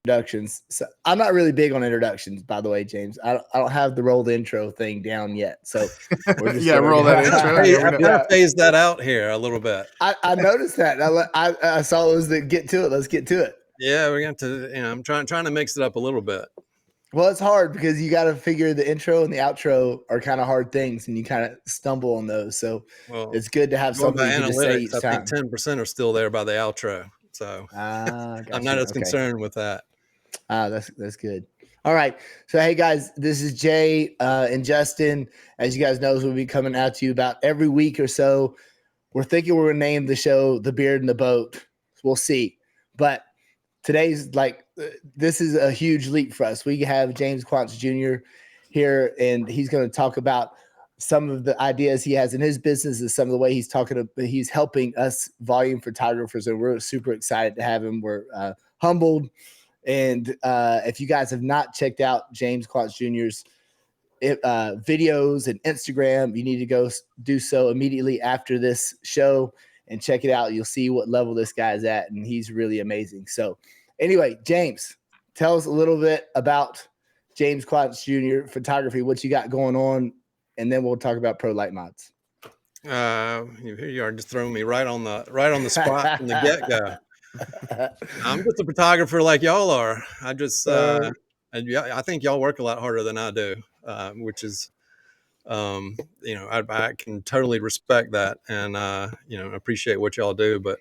introductions. So I'm not really big on introductions, by the way, James. I don't have the roll the intro thing down yet. So we're just roll that intro. I've got to phase that out here a little bit. I noticed that. I saw it was the get to it. Let's get to it. Yeah, we're going to, I'm trying to mix it up a little bit. Well, it's hard because you got to figure the intro and the outro are kind of hard things, and you kind of stumble on those. So it's good to have something you can just say each time. I think 10% are still there by the outro. So I'm not as concerned with that. That's good. All right. So, hey, guys, this is Jay and Justin. As you guys know, we'll be coming out to you about every week or so. We're thinking we're going to name the show The Beard and the Boat. We'll see. But today's this is a huge leap for us. We have James Quantz Jr. here, and he's going to talk about some of the ideas he has in his business and some of the way he's helping us volume photographers. And we're super excited to have him. We're humbled. And if you guys have not checked out James Quantz Jr.'s videos and Instagram, you need to go do so immediately after this show and check it out. You'll see what level this guy's at, and he's really amazing. So anyway, James, tell us a little bit about James Quantz Jr. photography, what you got going on, and then we'll talk about pro light mods. You are just throwing me right on the spot from the get-go. I'm just a photographer like y'all are. I just I think y'all work a lot harder than I do, which is I can totally respect that and appreciate what y'all do. But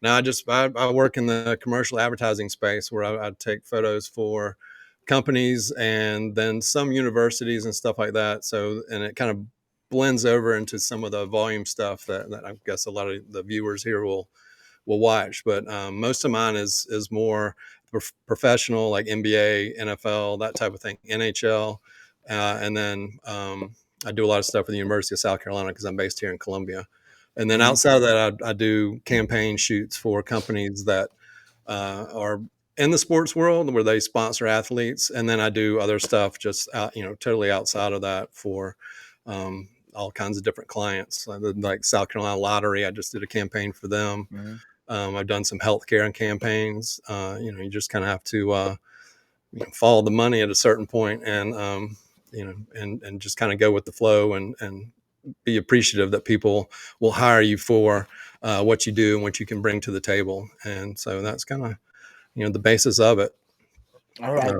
now I work in the commercial advertising space where I take photos for companies and then some universities and stuff like that. So, and it kind of blends over into some of the volume stuff that I guess a lot of the viewers here will watch. But most of mine is more professional, like NBA, NFL, that type of thing, NHL. And then I do a lot of stuff with the University of South Carolina because I'm based here in Columbia. And then outside of that, I do campaign shoots for companies that are in the sports world where they sponsor athletes. And then I do other stuff just totally outside of that for all kinds of different clients, like South Carolina Lottery. I just did a campaign for them. Mm-hmm. I've done some healthcare campaigns. You just kind of have to follow the money at a certain point and and just kind of go with the flow and be appreciative that people will hire you for what you do and what you can bring to the table. And so that's kind of, the basis of it. All right.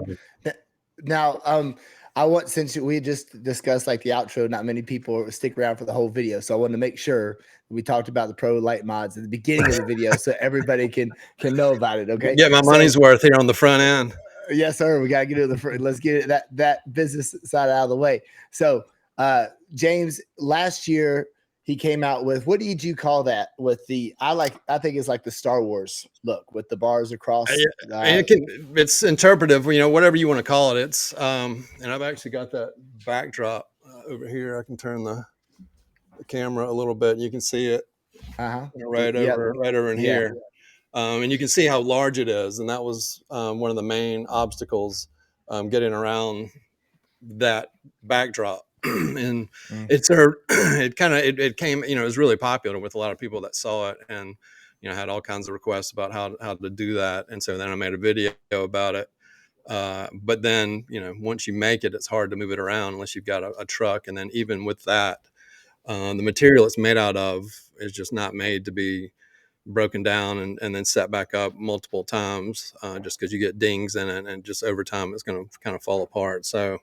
Now, since we just discussed like the outro, not many people stick around for the whole video. So I wanted to make sure we talked about the pro light mods at the beginning of the video so everybody can know about it. Okay. Get my money's worth here on the front end. Yes, sir. We got to get to the front. Let's get that business side out of the way. So, James, last year he came out with, what did you call that? With I think it's like the Star Wars look with the bars across. It's interpretive, whatever you want to call it. It's and I've actually got that backdrop over here. I can turn the camera a little bit and you can see it right over in here. And you can see how large it is. And that was one of the main obstacles getting around that backdrop. And it came, it was really popular with a lot of people that saw it and, had all kinds of requests about how to do that. And so then I made a video about it. But then, once you make it, it's hard to move it around unless you've got a truck. And then even with that, the material it's made out of is just not made to be broken down and then set back up multiple times just because you get dings in it and just over time it's going to kind of fall apart. So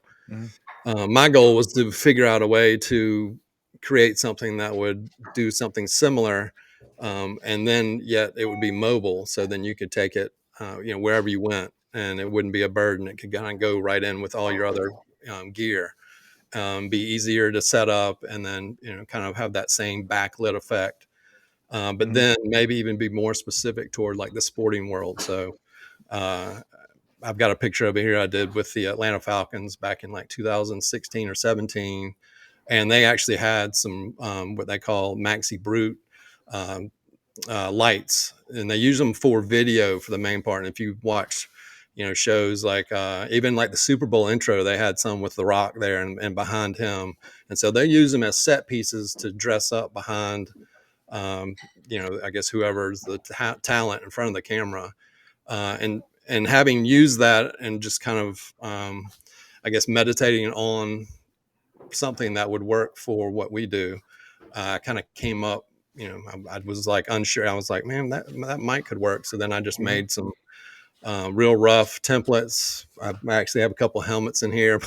my goal was to figure out a way to create something that would do something similar and then yet it would be mobile. So then you could take it wherever you went and it wouldn't be a burden. It could kind of go right in with all your other gear, be easier to set up and then kind of have that same backlit effect. But then maybe even be more specific toward like the sporting world. So I've got a picture over here I did with the Atlanta Falcons back in like 2016 or 17. And they actually had some what they call maxi brute lights. And they use them for video for the main part. And if you watch, shows like even like the Super Bowl intro, they had some with The Rock there and behind him. And so they use them as set pieces to dress up behind I guess whoever's the talent in front of the camera. And and having used that and just kind of, I guess, meditating on something that would work for what we do, kind of came up. I was like unsure. I was like, man, that mic could work. So then I just made some real rough templates. I actually have a couple of helmets in here.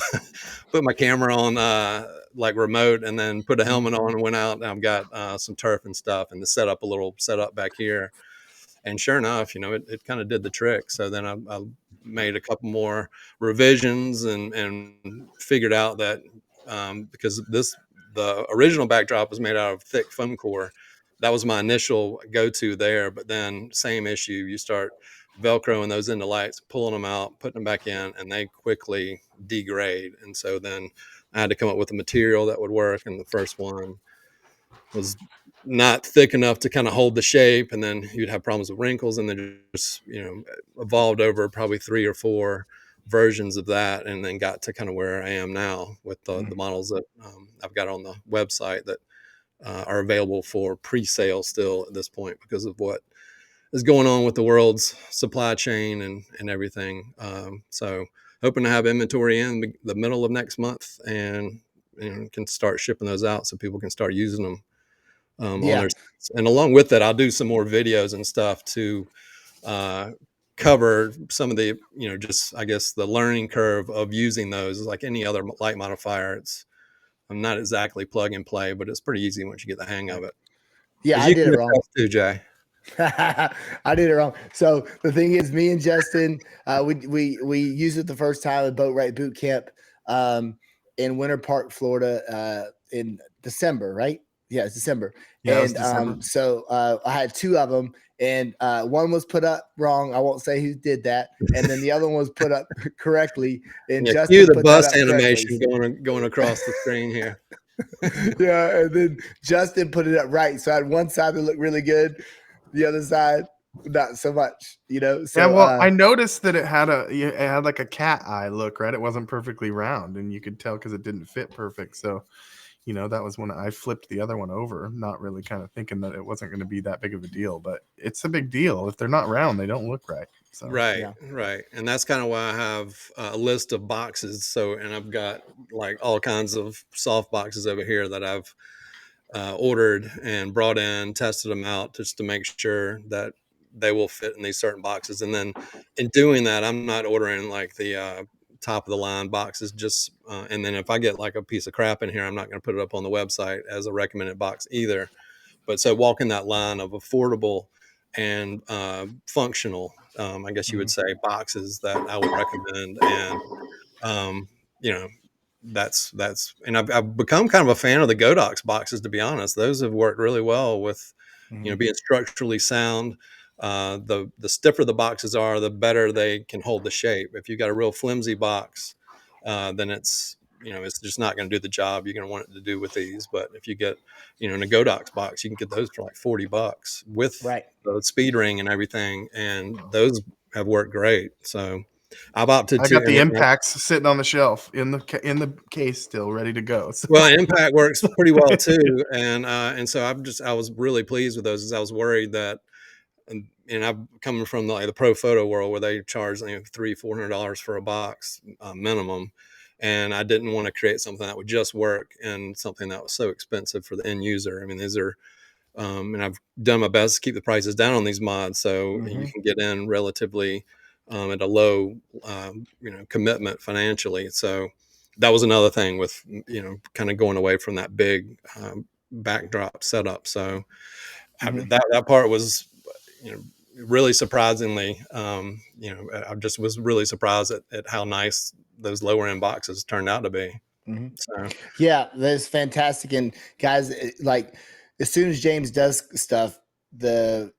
Put my camera on like remote, and then put a helmet on and went out. And I've got some turf and stuff, and a little setup back here. And sure enough, it kind of did the trick. So then I made a couple more revisions and figured out that, because the original backdrop was made out of thick foam core. That was my initial go-to there. But then same issue, you start Velcroing those into lights, pulling them out, putting them back in, and they quickly degrade. And so then I had to come up with a material that would work. And the first one was not thick enough to kind of hold the shape, and then you'd have problems with wrinkles, and then just evolved over probably 3 or 4 versions of that, and then got to kind of where I am now with the models that I've got on the website that are available for pre-sale still at this point because of what is going on with the world's supply chain and everything. So hoping to have inventory in the middle of next month, and can start shipping those out so people can start using them on their. And along with that, I'll do some more videos and stuff to cover some of the, just, I guess, the learning curve of using those. Like any other light modifier, I'm not exactly plug and play, but it's pretty easy once you get the hang of it. Yeah, As I you did can it wrong. attest to, Jay. I did it wrong. So the thing is, me and Justin, we used it the first time at Boat Right Boot Camp in Winter Park, Florida, in December, right? Yeah, it's December. Yeah, and December. So I had 2 of them, and one was put up wrong. I won't say who did that, and then the other one was put up correctly. And Justin cue the put bus that up animation correctly. going across the screen here. Yeah, and then Justin put it up right. So I had one side that looked really good, the other side not so much, So Yeah, well, I noticed that it had like a cat eye look, right? It wasn't perfectly round, and you could tell because it didn't fit perfect. So, that was when I flipped the other one over, not really kind of thinking that it wasn't going to be that big of a deal, but it's a big deal. If they're not round, they don't look right. So Right. And that's kind of why I have a list of boxes. So, and I've got like all kinds of soft boxes over here that I've ordered and brought in, tested them out just to make sure that they will fit in these certain boxes. And then in doing that, I'm not ordering like the top of the line boxes, just and then if I get like a piece of crap in here, I'm not going to put it up on the website as a recommended box either. But so walking that line of affordable and functional, I guess you would say, boxes that I would recommend. And um, you know, and I've become kind of a fan of the Godox boxes, to be honest. Those have worked really well with, being structurally sound. The stiffer the boxes are, the better they can hold the shape. If you've got a real flimsy box, then it's just not going to do the job you're going to want it to do with these. But if you get, in a Godox box, you can get those for like $40 with the speed ring and everything. And those have worked great. So I've opted I to. got the impacts sitting on the shelf in the case, still ready to go. So. Well, impact works pretty well too. And so I was really pleased with those, as I was worried that, and I'm coming from the pro photo world where they charge $300-$400 for a box minimum, and I didn't want to create something that would just work and something that was so expensive for the end user. I mean, these are, and I've done my best to keep the prices down on these mods so you can get in relatively at a low, commitment financially. So that was another thing with, kind of going away from that big backdrop setup. So that part was, really surprisingly, I just was really surprised at how nice those lower end boxes turned out to be. So yeah, that's fantastic. And guys, like as soon as James does stuff, to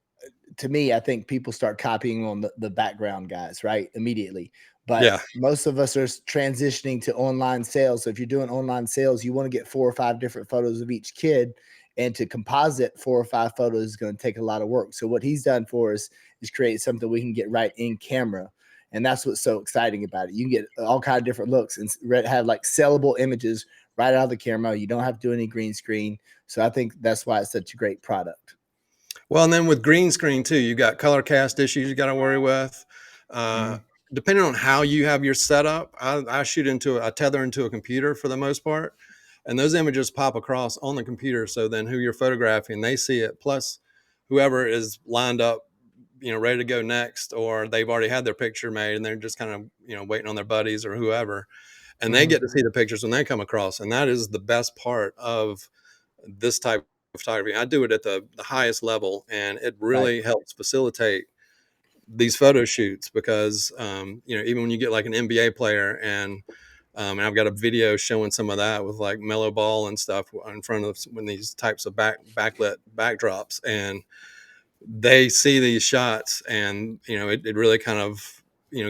me, I think people start copying on the background guys, right? Immediately. But yeah, most of us are transitioning to online sales. So if you're doing online sales, you want to get 4 or 5 different photos of each kid, and to composite 4 or 5 photos is going to take a lot of work. So what he's done for us is create something we can get right in camera. And that's what's so exciting about it. You can get all kinds of different looks and have like sellable images right out of the camera. You don't have to do any green screen. So I think that's why it's such a great product. Well, and then with green screen too, you got color cast issues you got to worry with. Depending on how you have your setup, I tether into a computer for the most part, and those images pop across on the computer. So then who you're photographing, they see it, plus whoever is lined up, ready to go next, or they've already had their picture made and they're just kind of, waiting on their buddies or whoever, and they get to see the pictures when they come across. And that is the best part of this type of photography. I do it at the highest level, and it really helps facilitate these photo shoots because, even when you get like an NBA player and I've got a video showing some of that with like mellow ball and stuff in front of when these types of backlit backdrops, and they see these shots, and it really kind of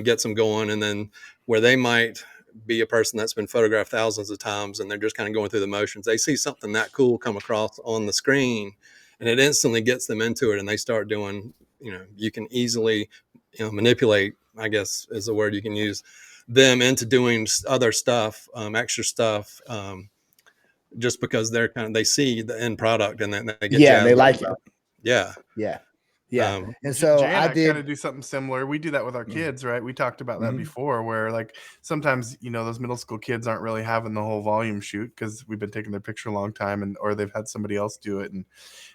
gets them going. And then where they might be a person that's been photographed thousands of times and they're just kind of going through the motions, they see something that cool come across on the screen, and it instantly gets them into it, and they start doing, you can easily manipulate, I guess is the word you can use, them into doing other stuff, extra stuff, just because they see the end product and then they get and they jazzed up like it. about it. Yeah. Yeah. And so Jay and I did kind of do something similar. We do that with our kids, right? We talked about that before, where like sometimes, those middle school kids aren't really having the whole volume shoot because we've been taking their picture a long time, or they've had somebody else do it.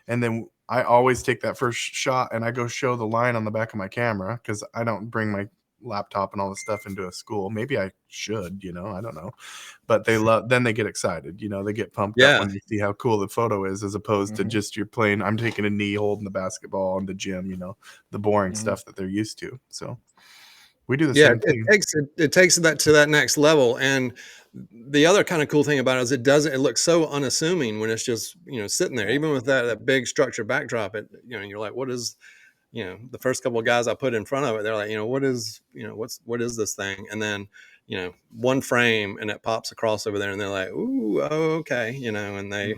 And then I always take that first shot and I go show the line on the back of my camera, because I don't bring my laptop and all this stuff into a school. Maybe I should, I don't know. But then they get excited, they get pumped up when they see how cool the photo is, as opposed to just you're playing, I'm taking a knee holding the basketball in the gym, the boring stuff that they're used to. So we do the same thing. It takes that to that next level. And the other kind of cool thing about it is it looks so unassuming when it's just, sitting there, even with that big structure backdrop. You're like, what is, the first couple of guys I put in front of it, they're like, what is this thing? And then, one frame and it pops across over there and they're like, ooh, oh, okay. And they,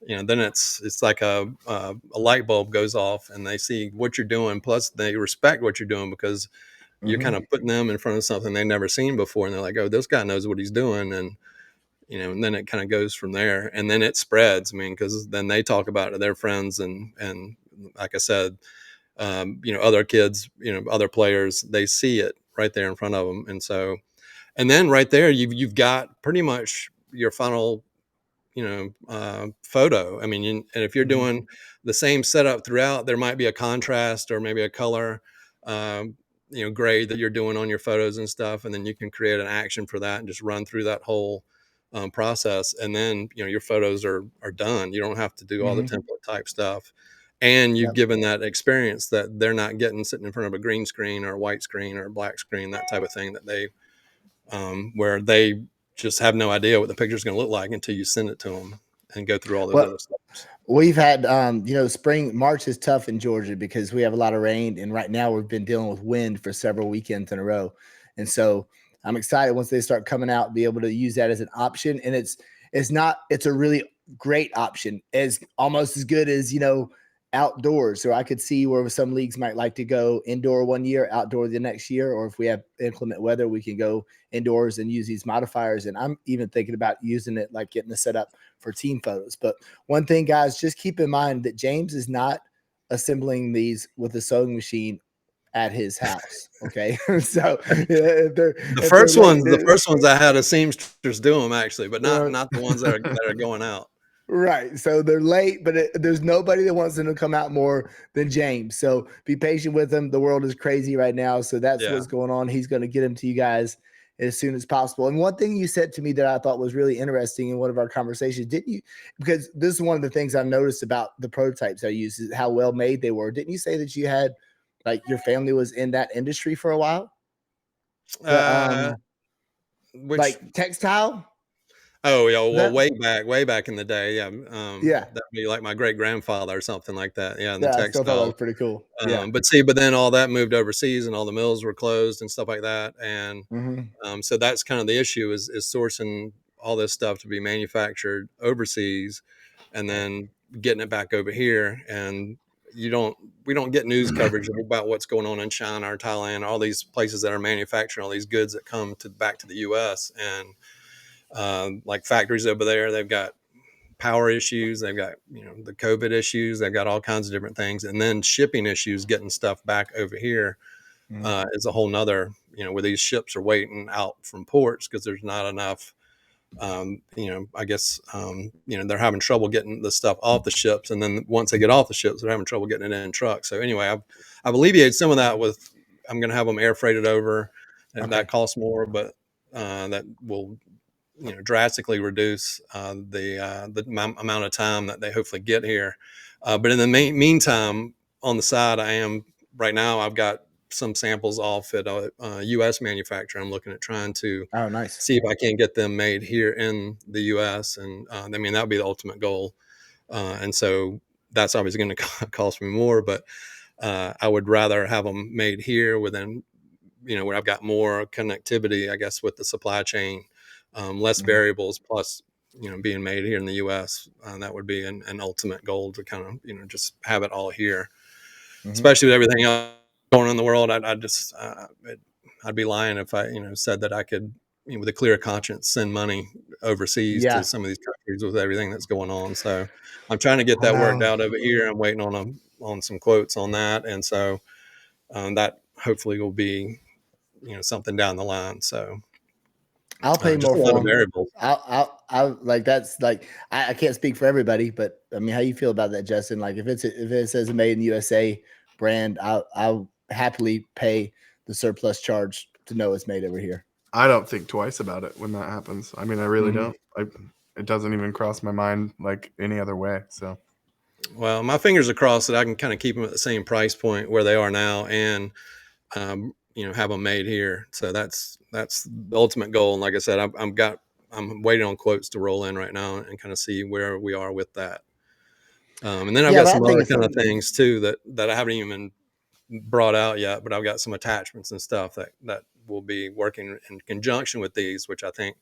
then it's like a light bulb goes off and they see what you're doing. Plus they respect what you're doing because you're kind of putting them in front of something they've never seen before. And they're like, oh, this guy knows what he's doing. And, and then it kind of goes from there, and then it spreads. I mean, because then they talk about it to their friends, and like I said, other kids, other players, they see it right there in front of them. And so, and then right there, you've got pretty much your final, photo. I mean, and if you're doing the same setup throughout, there might be a contrast or maybe a color, grade that you're doing on your photos and stuff. And then you can create an action for that and just run through that whole process. And then, your photos are done. You don't have to do all the template type stuff. And you've given that experience that they're not getting sitting in front of a green screen or a white screen or a black screen, that type of thing that they, where they just have no idea what the picture is going to look like until you send it to them and go through all those other steps. We've had, March is tough in Georgia because we have a lot of rain. And right now we've been dealing with wind for several weekends in a row. And so I'm excited once they start coming out, be able to use that as an option. And it's a really great option, as almost as good as, outdoors. So I could see where some leagues might like to go indoor one year, outdoor the next year, or if we have inclement weather, we can go indoors and use these modifiers. And I'm even thinking about using it, like getting it set up for team photos. But one thing, guys, just keep in mind that James is not assembling these with a sewing machine at his house. Okay. So the first ones I had a seamstress do them, actually, but not the ones that are going out. Right. So they're late, but there's nobody that wants them to come out more than James. So be patient with him. The world is crazy right now. So that's what's going on. He's going to get them to you guys as soon as possible. And one thing you said to me that I thought was really interesting in one of our conversations, didn't you? Because this is one of the things I noticed about the prototypes I used, is how well made they were. Didn't you say that you had, like, your family was in that industry for a while? Like textile? Oh yeah, well, way back in the day, Yeah, that'd be like my great grandfather or something like that. Yeah, in the yeah, I still thought that was textile. pretty cool. Yeah. But then all that moved overseas, and all the mills were closed and stuff like that. And so that's kind of the issue is sourcing all this stuff to be manufactured overseas, and then getting it back over here. And we don't get news coverage about what's going on in China or Thailand, all these places that are manufacturing all these goods that come back to the U.S. and like factories over there, they've got power issues, they've got the COVID issues, they've got all kinds of different things, and then shipping issues getting stuff back over here. is a whole nother, where these ships are waiting out from ports because there's not enough. I guess, they're having trouble getting the stuff off the ships. And then once they get off the ships, they're having trouble getting it in trucks. So anyway, I've alleviated some of that I'm going to have them air freighted over, and that costs more, but that will, drastically reduce the amount of time that they hopefully get here. But in the meantime, on the side, right now, I've got some samples off at a U.S. manufacturer. I'm looking at trying to see if I can get them made here in the U.S. And that would be the ultimate goal. And so that's obviously going to cost me more, but I would rather have them made here within, where I've got more connectivity, I guess, with the supply chain, less variables, plus, being made here in the U.S. That would be an ultimate goal to kind of, just have it all here, especially with everything else going on in the world. I'd be lying if I, said that I could, with a clear conscience, send money overseas to some of these countries with everything that's going on. So I'm trying to get that worked out over here. I'm waiting on some quotes on that. And so that hopefully will be, something down the line. So I'll pay just more a lot for of variables. I'll like, that's like, I can't speak for everybody, but I mean, how you feel about that, Justin? Like, if it says made in the USA brand, I'll happily pay the surplus charge to know it's made over here. I don't think twice about it when that happens. I mean, I really don't. It doesn't even cross my mind like any other way. So, well, my fingers are crossed that I can kind of keep them at the same price point where they are now, and have them made here. So that's the ultimate goal. And like I said, I'm waiting on quotes to roll in right now and kind of see where we are with that. And then I've got some other kind of things too that I haven't even brought out yet, but I've got some attachments and stuff that will be working in conjunction with these, which I think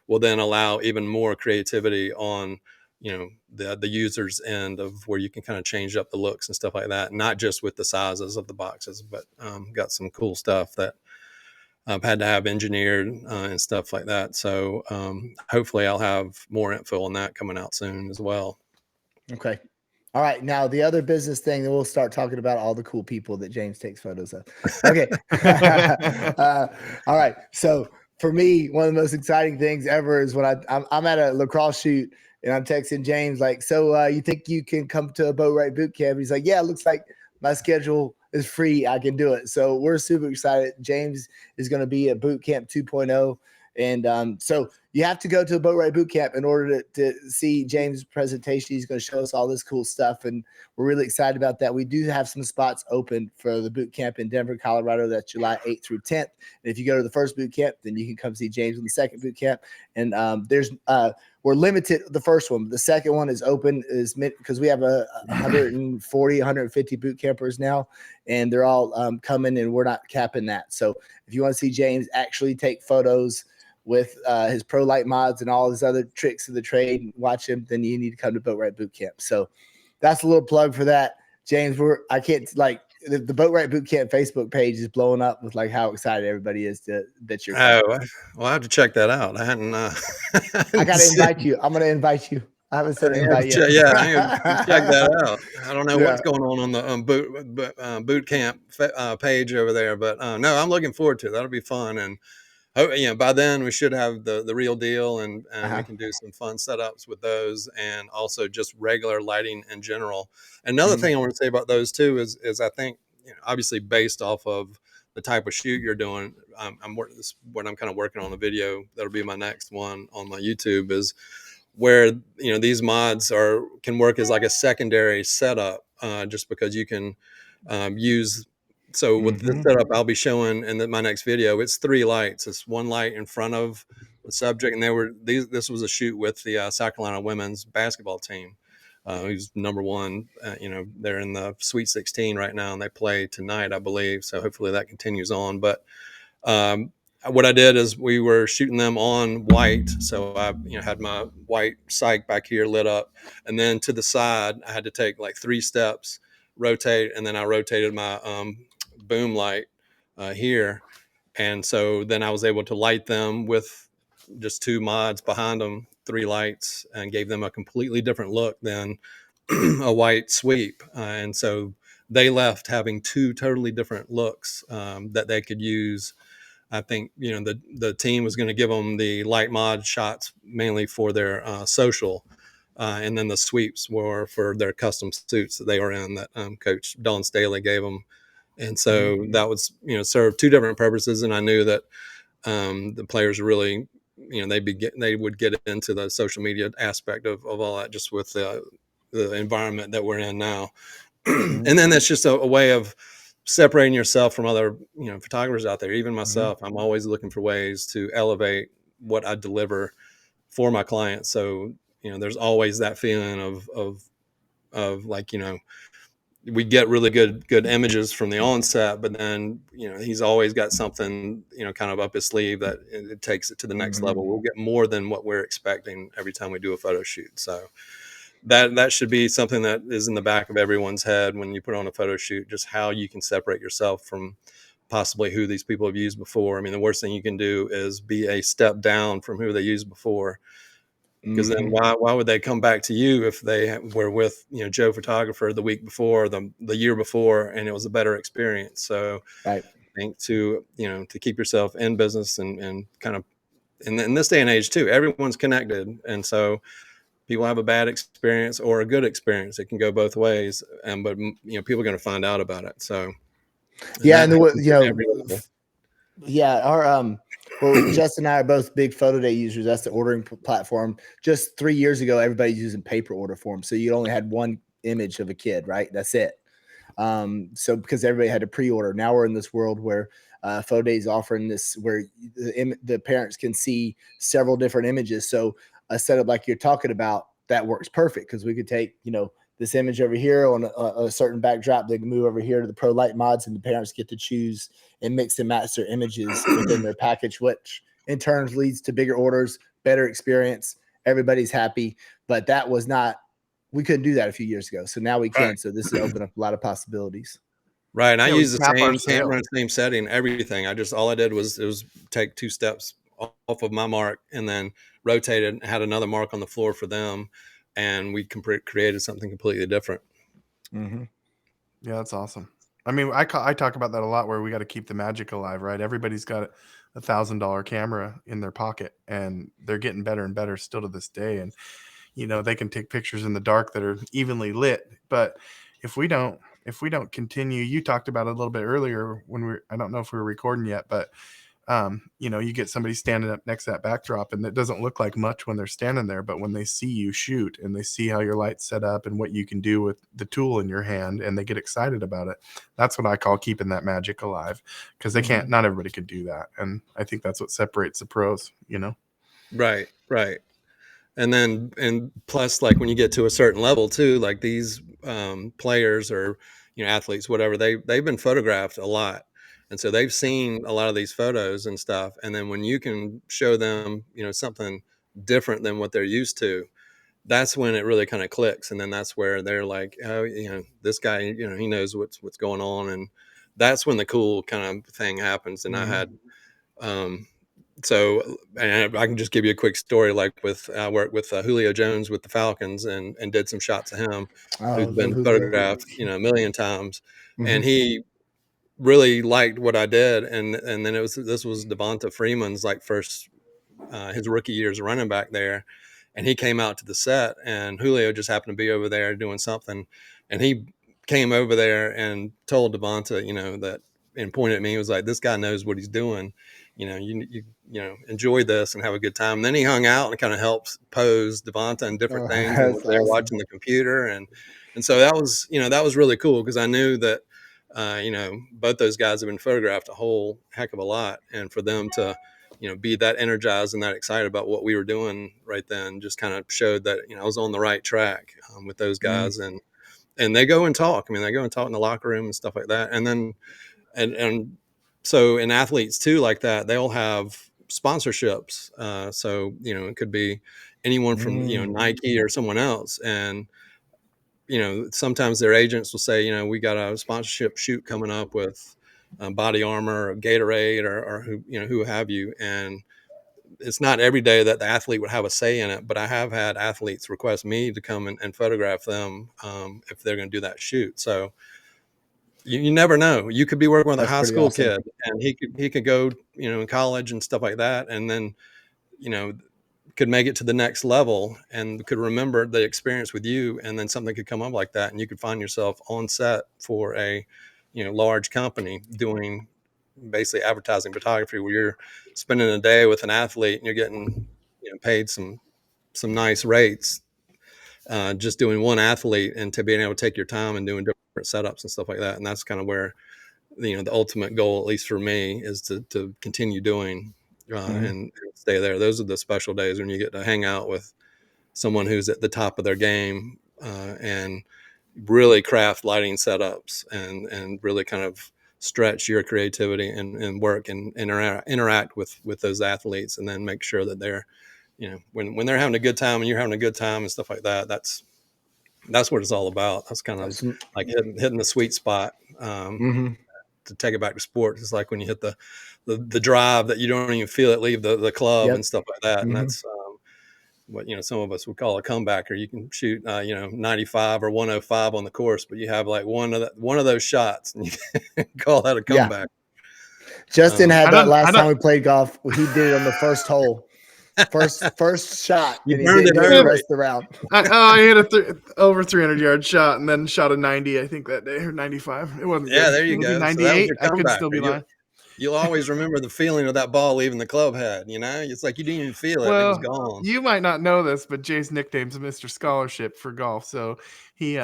will then allow even more creativity on, the user's end of where you can kind of change up the looks and stuff like that, not just with the sizes of the boxes, but got some cool stuff that I've had to have engineered and stuff like that. So hopefully I'll have more info on that coming out soon as well. Okay. All right. Now the other business thing, then we'll start talking about all the cool people that James takes photos of. Okay. All right. So for me, one of the most exciting things ever is when I'm at a lacrosse shoot and I'm texting James like, so you think you can come to a Boatwright boot camp? He's like, yeah, it looks like my schedule is free. I can do it. So we're super excited. James is going to be at Boot Camp 2.0. And so you have to go to a Boatwright boot camp in order to see James' presentation. He's going to show us all this cool stuff, and we're really excited about that. We do have some spots open for the boot camp in Denver, Colorado. That's July 8th through 10th. And if you go to the first boot camp, then you can come see James in the second boot camp. And we're limited the first one. The second one is open because we have 140, 150 boot campers now, and they're all coming, and we're not capping that. So if you want to see James actually take photos with his pro light mods and all his other tricks of the trade and watch him, then you need to come to Boatwright Boot Camp. So that's a little plug for that. James, the Boatwright Boot Camp Facebook page is blowing up with like how excited everybody is that you're coming. Oh, well, I have to check that out. I hadn't. I got to invite you. I'm going to invite you. I haven't sent an invite yet. Yeah, I have to check that out. I don't know what's going on the boot camp page over there, but no, I'm looking forward to it. That'll be fun. And by then we should have the real deal, and we can do some fun setups with those, and also just regular lighting in general. Another thing I want to say about those too is I think, obviously based off of the type of shoot you're doing, what I'm kind of working on a video that'll be my next one on my YouTube, is where these mods can work as like a secondary setup, just because you can use. So with this setup I'll be showing in my next video, it's 3 lights. It's one light in front of the subject, and this was a shoot with the South Carolina women's basketball team, who's number 1. They're in the Sweet 16 right now, and they play tonight, I believe. So hopefully that continues on. But what I did is we were shooting them on white. So I had my white sight back here lit up, and then to the side I had to take like 3 steps, rotate, and then I rotated my boom light here. And so then I was able to light them with just 2 mods behind them, 3 lights, and gave them a completely different look than a white sweep. And so they left having two totally different looks that they could use. I think, the team was going to give them the light mod shots mainly for their social, and then the sweeps were for their custom suits that they were in that Coach Don Staley gave them. And so that was, served two different purposes. And I knew that the players really, they would get into the social media aspect of all that, just with the environment that we're in now. And then that's just a way of separating yourself from other, photographers out there. Even myself, I'm always looking for ways to elevate what I deliver for my clients. So, there's always that feeling of like, we get really good images from the onset, but then, he's always got something, kind of up his sleeve that it takes it to the next level. We'll get more than what we're expecting every time we do a photo shoot. So that should be something that is in the back of everyone's head when you put on a photo shoot, just how you can separate yourself from possibly who these people have used before. I mean, the worst thing you can do is be a step down from who they used before, because then why would they come back to you if they were with, Joe photographer the week before, the year before, and it was a better experience. So Right. I think to keep yourself in business and kind of in this day and age too, everyone's connected. And so people have a bad experience or a good experience. It can go both ways. But people are going to find out about it. So Yeah. And Justin and I are both big Photo Day users. That's the ordering platform. Just 3 years ago, everybody's using paper order form. So you only had one image of a kid, right? That's it. So because everybody had to pre-order, now we're in this world where Photo Day is offering this, where the parents can see several different images. So a setup like you're talking about, that works perfect, because we could take, this image over here on a certain backdrop. They can move over here to the Pro Light mods, and the parents get to choose and mix and match their images within their package, which in turn leads to bigger orders, better experience. Everybody's happy. But that was not, we couldn't do that a few years ago. So now we can. Right. So this has opened up a lot of possibilities. Right. And I use the same camera, same setting, everything. All I did was take 2 steps off of my mark and then rotated, had another mark on the floor for them. And we created something completely different. Yeah, that's awesome. I mean, I talk about that a lot, where we got to keep the magic alive, right? Everybody's got $1,000 camera in their pocket, and they're getting better and better still to this day. And, they can take pictures in the dark that are evenly lit. But if we don't continue, you talked about it a little bit earlier when I don't know if we were recording yet, but you get somebody standing up next to that backdrop, and it doesn't look like much when they're standing there, but when they see you shoot and they see how your light's set up and what you can do with the tool in your hand, and they get excited about it, that's what I call keeping that magic alive, because they can't, not everybody can do that. And I think that's what separates the pros, Right. And plus, like, when you get to a certain level too, like these players or, athletes, whatever, they've been photographed a lot. And so they've seen a lot of these photos and stuff. And then when you can show them, something different than what they're used to, that's when it really kind of clicks. And then that's where they're like, oh, this guy, he knows what's going on. And that's when the cool kind of thing happens. And I had, so, and I can just give you a quick story. Like I worked with Julio Jones with the Falcons and did some shots of him, who's been photographed, a million times. And he really liked what I did. And then this was Devonta Freeman's first, his rookie year as a running back there. And he came out to the set, and Julio just happened to be over there doing something. And he came over there and told Devonta, that, and pointed at me. He was like, this guy knows what he's doing. You enjoy this and have a good time. And then he hung out and kind of helped pose Devonta and different things. And they're watching the computer. And so that was really cool, because I knew that, both those guys have been photographed a whole heck of a lot. And for them to, be that energized and that excited about what we were doing right then just kind of showed that, I was on the right track with those guys. And they go and talk. I mean, they go and talk in the locker room and stuff like that. And then, and so in athletes too, like that, they'll have sponsorships. So, it could be anyone from, Nike or someone else. And, sometimes their agents will say, we got a sponsorship shoot coming up with Body Armor or Gatorade or who have you. And it's not every day that the athlete would have a say in it, but I have had athletes request me to come and photograph them if they're going to do that shoot. So you never know. You could be working with a That's high pretty school awesome. kid, and he could go, in college and stuff like that, and then, could make it to the next level and could remember the experience with you, and then something could come up like that, and you could find yourself on set for a, large company doing basically advertising photography, where you're spending a day with an athlete and you're getting, paid some nice rates, just doing one athlete, and to being able to take your time and doing different setups and stuff like that. And that's kind of where, the ultimate goal, at least for me, is to continue doing, and stay there. Those are the special days when you get to hang out with someone who's at the top of their game, and really craft lighting setups, and really kind of stretch your creativity and work and interact with those athletes, and then make sure that they're, when they're having a good time and you're having a good time and stuff like that. That's what it's all about. That's kind of like hitting the sweet spot. To take it back to sports, it's like when you hit the drive that you don't even feel it leave the club and stuff like that. And that's what some of us would call a comebacker. You can shoot 95 or 105 on the course, but you have like one of those shots, and you can call that a comeback. Justin had that last time we don't- played golf. He did it on the first hole. First shot, You and he burned didn't it do it the early. rest of the round. I hit a over 300-yard shot and then shot a 90, I think, that day, or 95. It wasn't Yeah, good. there you Maybe go. 98. So that was your I could comeback. still be lying. You'll always remember the feeling of that ball leaving the club head. It's like you didn't even feel it. It was gone. You might not know this, but Jay's nickname's Mr. Scholarship for golf. So he's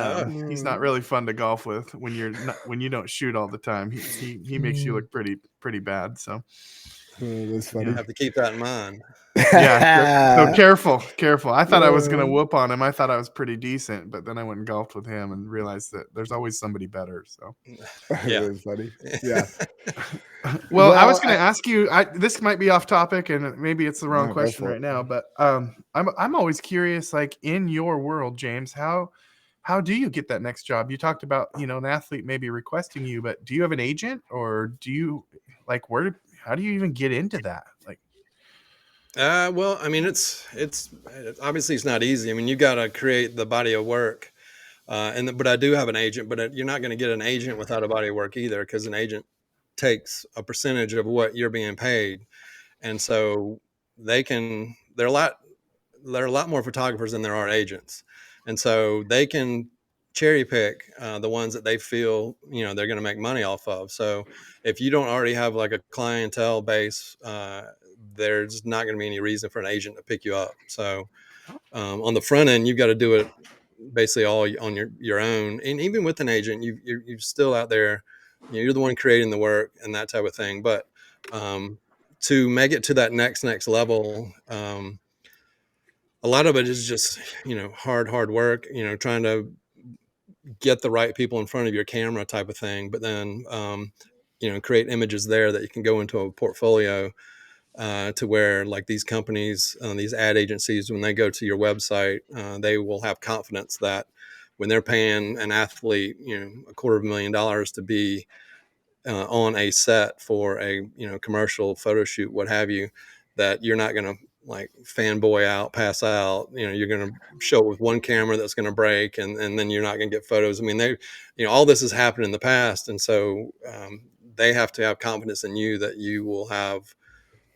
not really fun to golf with when you don't shoot all the time. He makes you look pretty bad. So That's funny. You have to keep that in mind. Yeah. So careful. I thought I was gonna whoop on him. I thought I was pretty decent, but then I went and golfed with him and realized that there's always somebody better. So Yeah, That's funny. Yeah. Well, I was going to ask you. This might be off topic, and maybe it's the wrong No, go question for right it. now. But I'm always curious. Like in your world, James, how do you get that next job? You talked about an athlete maybe requesting you, but do you have an agent, or do you how do you even get into that? Like, well, I mean, it's obviously it's not easy. I mean, you got to create the body of work, but I do have an agent. But you're not going to get an agent without a body of work either, because an agent takes a percentage of what you're being paid, and so there are a lot more photographers than there are agents, and so they can cherry pick the ones that they feel they're going to make money off of. So if you don't already have like a clientele base, there's not going to be any reason for an agent to pick you up. So on the front end, you've got to do it basically all on your own. And even with an agent, you're still out there, you're the one creating the work and that type of thing. But to make it to that next level, a lot of it is just hard work, trying to get the right people in front of your camera type of thing. But then create images there that you can go into a portfolio, to where like these companies, these ad agencies, when they go to your website, they will have confidence that when they're paying an athlete, $250,000 to be on a set for a commercial photo shoot, what have you, that you're not going to like fanboy out, pass out. You're going to show it with one camera that's going to break, and then you're not going to get photos. I mean, all this has happened in the past, and so they have to have confidence in you that you will have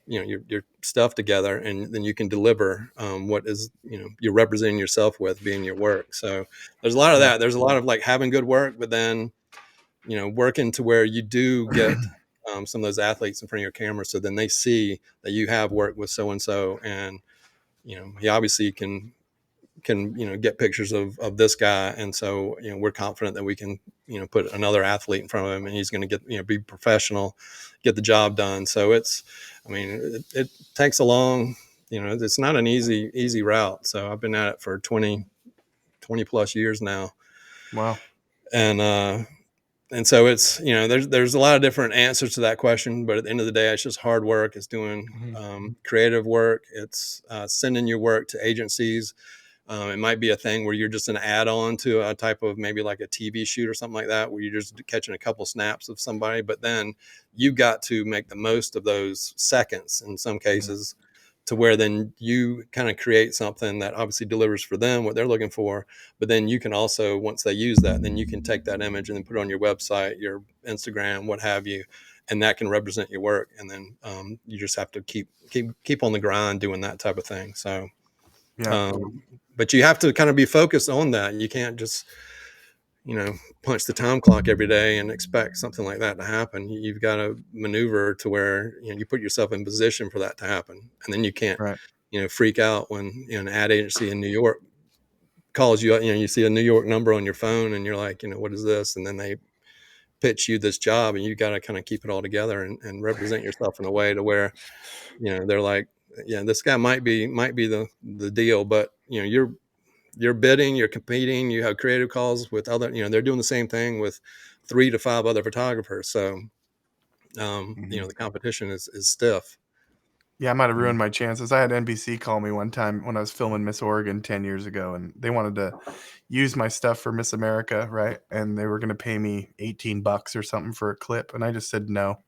your stuff together, and then you can deliver what is you're representing yourself with being your work. So there's a lot of that. There's a lot of like having good work, but then working to where you do get some of those athletes in front of your camera, so then they see that you have worked with so and so, and he obviously can get pictures of this guy, and so we're confident that we can put another athlete in front of him, and he's going to get be professional, get the job done. So it takes a long, it's not an easy route. So I've been at it for 20 plus years now. wow. And so it's there's a lot of different answers to that question, but at the end of the day, it's just hard work. It's doing creative work. It's sending your work to agencies. It might be a thing where you're just an add-on to a type of maybe like a TV shoot or something like that, where you're just catching a couple snaps of somebody, but then you've got to make the most of those seconds in some cases to where then you kind of create something that obviously delivers for them what they're looking for. But then you can also, once they use that, then you can take that image and then put it on your website, your Instagram, what have you, and that can represent your work. And then you just have to keep on the grind doing that type of thing. So, Yeah. but you have to kind of be focused on that. You can't just, punch the time clock every day and expect something like that to happen. You've got to maneuver to where you put yourself in position for that to happen, and then you can't, Right. freak out when an ad agency in New York calls you. You see a New York number on your phone, and you're like, what is this? And then they pitch you this job, and you got to kind of keep it all together and represent yourself in a way to where, they're like, yeah, this guy might be the deal, but you're bidding, you're competing, you have creative calls with other, they're doing the same thing with 3 to 5 other photographers. So, the competition is stiff. Yeah, I might have ruined my chances. I had NBC call me one time when I was filming Miss Oregon 10 years ago, and they wanted to use my stuff for Miss America, right? And they were going to pay me $18 or something for a clip, and I just said no.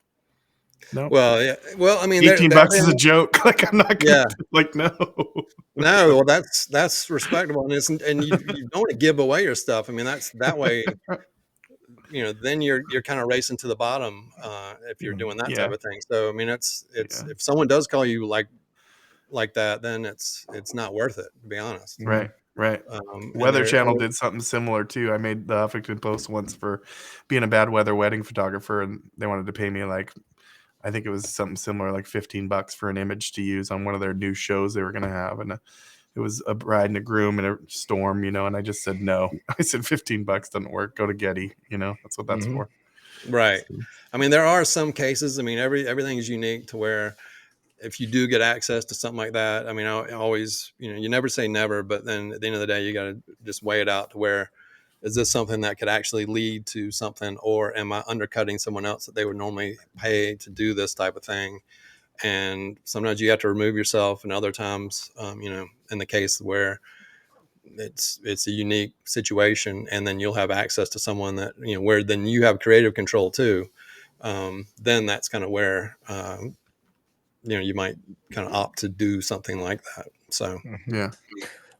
No. Well, yeah. Well, I mean, $18 is a joke. Like, I'm not going to, like, no. No, well, that's respectable, and you don't want to give away your stuff. I mean, that's that way. Then you're kind of racing to the bottom if you're doing that type of thing. So, I mean, it's if someone does call you like that, then it's not worth it, to be honest. Right. Weather Channel did something similar too. I made the Huffington Post once for being a bad weather wedding photographer, and they wanted to pay me like, I think it was something similar, like $15 for an image to use on one of their new shows they were going to have. And it was a bride and a groom in a storm, and I just said no. I said $15 doesn't work. Go to Getty, that's what that's for. Right. So, I mean, there are some cases. I mean, everything is unique to where if you do get access to something like that, I mean, I always, you never say never, but then at the end of the day, you got to just weigh it out to where, is this something that could actually lead to something, or am I undercutting someone else that they would normally pay to do this type of thing? And sometimes you have to remove yourself, and other times, in the case where it's a unique situation, and then you'll have access to someone that, where then you have creative control too. Then that's kind of where, you might kind of opt to do something like that. So, yeah.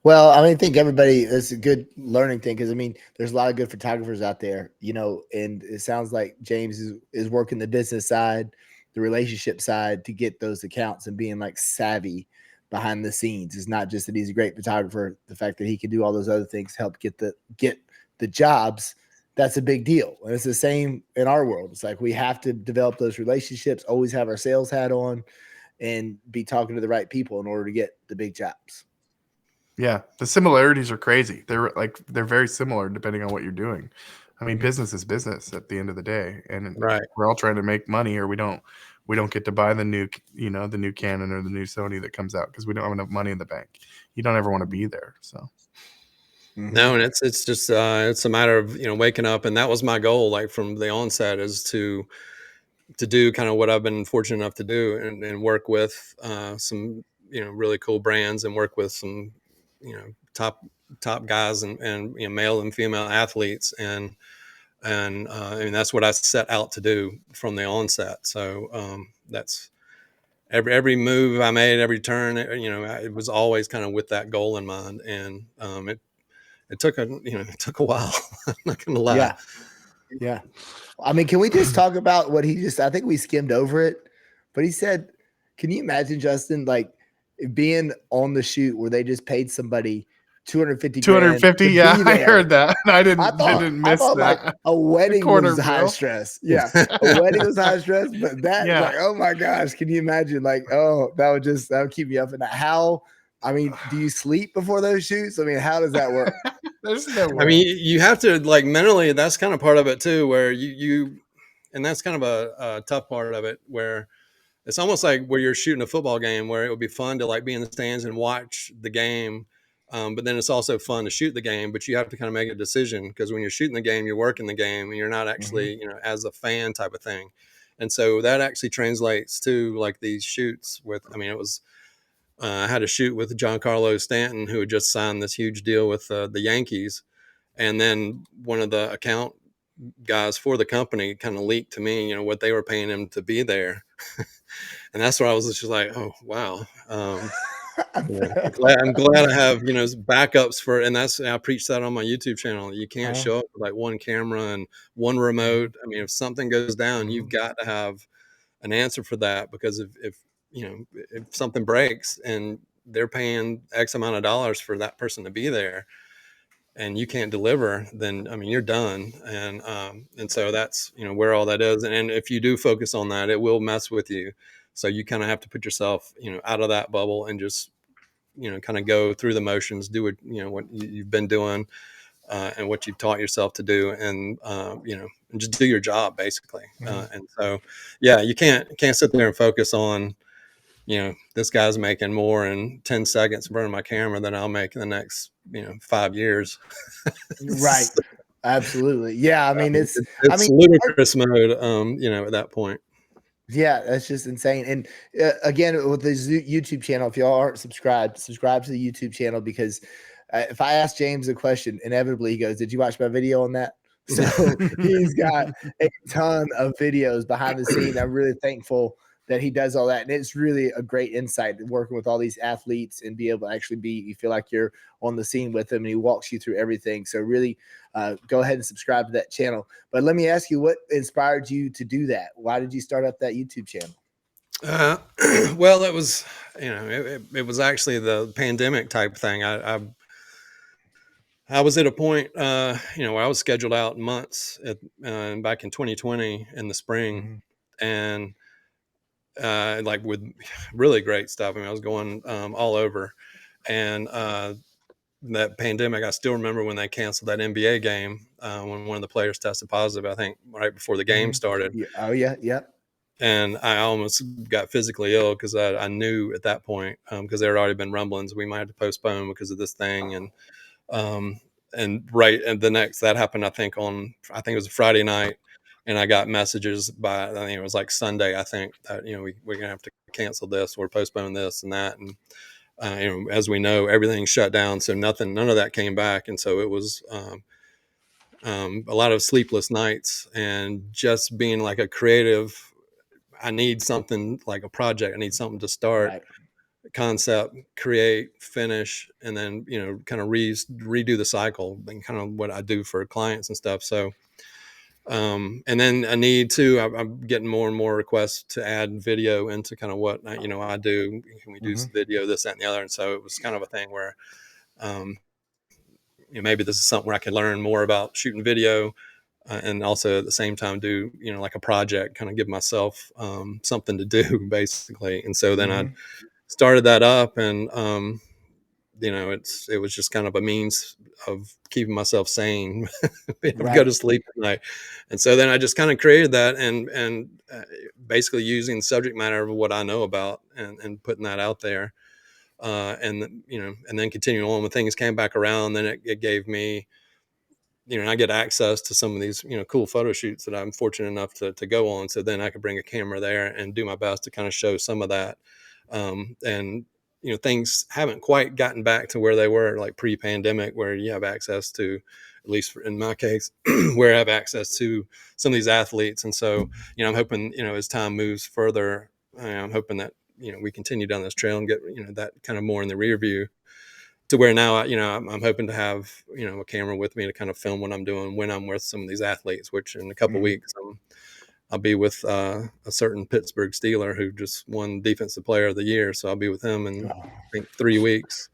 Well, I think everybody, it's a good learning thing, because I mean, there's a lot of good photographers out there, and it sounds like James is working the business side, the relationship side, to get those accounts and being like savvy behind the scenes. It's not just that he's a great photographer. The fact that he can do all those other things, help get the jobs, that's a big deal. And it's the same in our world. It's like we have to develop those relationships, always have our sales hat on, and be talking to the right people in order to get the big jobs. Yeah, the similarities are crazy. They're very similar depending on what you're doing. I mean, business is business at the end of the day, and we're all trying to make money, or we don't get to buy the new the new Canon or the new Sony that comes out because we don't have enough money in the bank. You don't ever want to be there. So no, and it's just it's a matter of waking up, and that was my goal, like from the onset, is to do kind of what I've been fortunate enough to do, and work with some really cool brands, and work with some top guys and male and female athletes, and I mean, that's what I set out to do from the onset. So that's every move I made, every turn, it was always kind of with that goal in mind. And it took a while. I'm not gonna lie. Yeah. I mean, can we just talk about what I think we skimmed over it, but he said, can you imagine, Justin, like being on the shoot where they just paid somebody $250? Yeah, I heard that. I didn't miss that. Like a wedding was high stress. Yeah, a wedding was high stress, but that like, oh my gosh, can you imagine? Like, oh, that would keep me up at night. How? I mean, do you sleep before those shoots? I mean, how does that work? There's no way. I mean, you have to, like, mentally, that's kind of part of it too, where and that's kind of a tough part of it, where it's almost like where you're shooting a football game, where it would be fun to like be in the stands and watch the game. But then it's also fun to shoot the game, but you have to kind of make a decision, because when you're shooting the game, you're working the game, and you're not actually, as a fan type of thing. And so that actually translates to like these shoots with, I mean, it was, I had a shoot with Giancarlo Stanton, who had just signed this huge deal with the Yankees. And then one of the account guys for the company kind of leaked to me, what they were paying him to be there. And that's where I was just like, oh, wow. Yeah, I'm glad I have, backups for, and I preach that on my YouTube channel. You can't show up with like one camera and one remote. I mean, if something goes down, you've got to have an answer for that, because if something breaks and they're paying X amount of dollars for that person to be there and you can't deliver, then I mean, you're done. And so that's, where all that is. And if you do focus on that, it will mess with you. So you kind of have to put yourself, out of that bubble and just, kind of go through the motions, do what, what you've been doing, and what you've taught yourself to do, and and just do your job basically. And so, yeah, you can't sit there and focus on, this guy's making more in 10 seconds burning my camera than I'll make in the next, 5 years. Right. Absolutely. Yeah. I mean, it's ludicrous mode, at that point. Yeah, that's just insane. And again, with the YouTube channel, if y'all aren't subscribed, subscribe to the YouTube channel, because if I ask James a question, inevitably he goes, "Did you watch my video on that?" So he's got a ton of videos behind the scene. I'm really thankful that he does all that. And it's really a great insight working with all these athletes and be able to actually you feel like you're on the scene with him, and he walks you through everything. So really go ahead and subscribe to that channel. But let me ask you, what inspired you to do that? Why did you start up that YouTube channel? Well, it was, it was actually the pandemic type thing. I was at a point, where I was scheduled out months back in 2020 in the spring, and like with really great stuff. I mean, I was going all over, and that pandemic, I still remember when they canceled that NBA game when one of the players tested positive, I think right before the game started. Yeah. Oh, yeah. Yeah. And I almost got physically ill because I knew at that point, because there had already been rumblings we might have to postpone because of this thing. And right, and that happened, I think it was a Friday night, and I got messages by, I think it was like Sunday, I think, that we're gonna have to cancel this or postpone this and that. And as we know, everything shut down, so none of that came back. And so it was a lot of sleepless nights, and just being like a creative, I need something, like a project, I need something to start, Right. concept, create, finish, and then kind of redo the cycle, and kind of what I do for clients and stuff. So and then I need to, I'm getting more and more requests to add video into kind of what I do. Can we do video, this, that, and the other? And so it was kind of a thing where maybe this is something where I could learn more about shooting video, and also at the same time do like a project, kind of give myself something to do basically. And so then I started that up, and it was just kind of a means of keeping myself sane, being able to go to sleep at night. And so then I just kind of created that, and basically using the subject matter of what I know about, and putting that out there, and then continuing on when things came back around. Then it gave me, I get access to some of these, cool photo shoots that I'm fortunate enough to go on. So then I could bring a camera there and do my best to kind of show some of that. And, things haven't quite gotten back to where they were like pre-pandemic, where you have access to, at least in my case, where I have access to some of these athletes. And so, I'm hoping, as time moves further, I'm hoping that, we continue down this trail and get, that kind of more in the rear view, to where now, I'm hoping to have, a camera with me to kind of film what I'm doing when I'm with some of these athletes, which in a couple of weeks, I'll be with a certain Pittsburgh Steeler who just won Defensive Player of the Year. So I'll be with him in, I think, 3 weeks.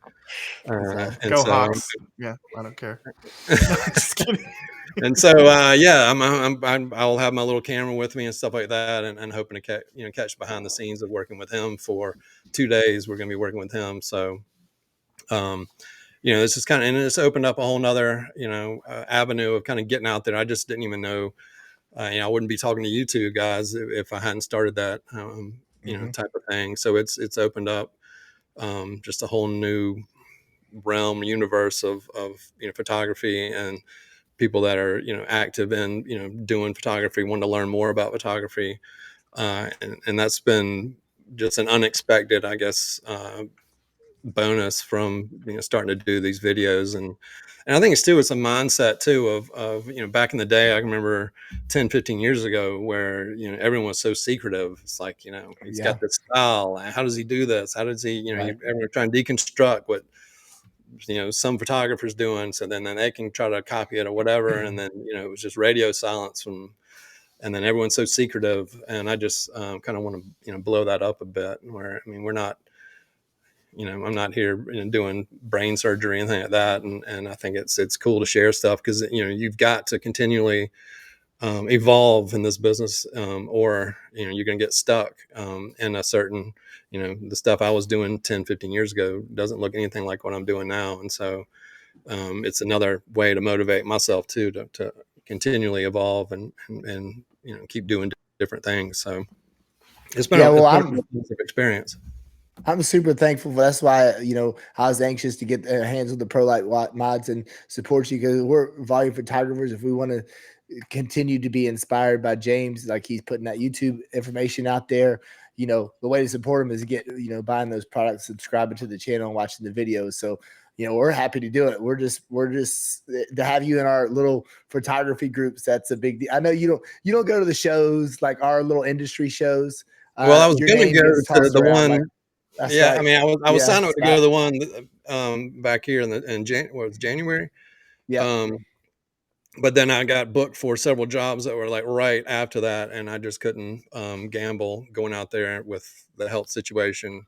And Go so, Hawks. Yeah, I don't care. Just kidding. And so, yeah, I'll have my little camera with me and stuff like that, and hoping to catch behind the scenes of working with him for 2 days. We're going to be working with him. So, this is kind of, and it's opened up a whole nother, avenue of kind of getting out there. I just didn't even know, I wouldn't be talking to you two guys if I hadn't started that, type of thing. So it's opened up, just a whole new realm, universe of photography, and people that are, active in, doing photography, wanting to learn more about photography. And that's been just an unexpected, I guess, bonus from, starting to do these videos. And I think it's a mindset too of, back in the day, I remember 10, 15 years ago where, everyone was so secretive. It's like, he's got this style. How does he do this? How does he, everyone trying to deconstruct what, some photographers doing. So then they can try to copy it or whatever. And then, it was just radio silence and then everyone's so secretive. And I just kind of want to, blow that up a bit where, we're not, I'm not here doing brain surgery or anything like that. And I think it's cool to share stuff because, you've got to continually evolve in this business or, you're going to get stuck in a certain, the stuff I was doing 10, 15 years ago doesn't look anything like what I'm doing now. And so it's another way to motivate myself too, to continually evolve and keep doing different things. So it's been a experience. I'm super thankful. That's why, I was anxious to get their hands on the Pro Light mods and support you because we're volume photographers. If we want to continue to be inspired by James, like he's putting that YouTube information out there, the way to support him is to get, buying those products, subscribing to the channel and watching the videos. So, we're happy to do it. We're just to have you in our little photography groups. That's a big deal. I know you don't go to the shows, like our little industry shows. Well, I was going to go to the one. Like, yeah. Right. I was signed up to go to the one back here in January. Yeah. But then I got booked for several jobs that were like right after that. And I just couldn't gamble going out there with the health situation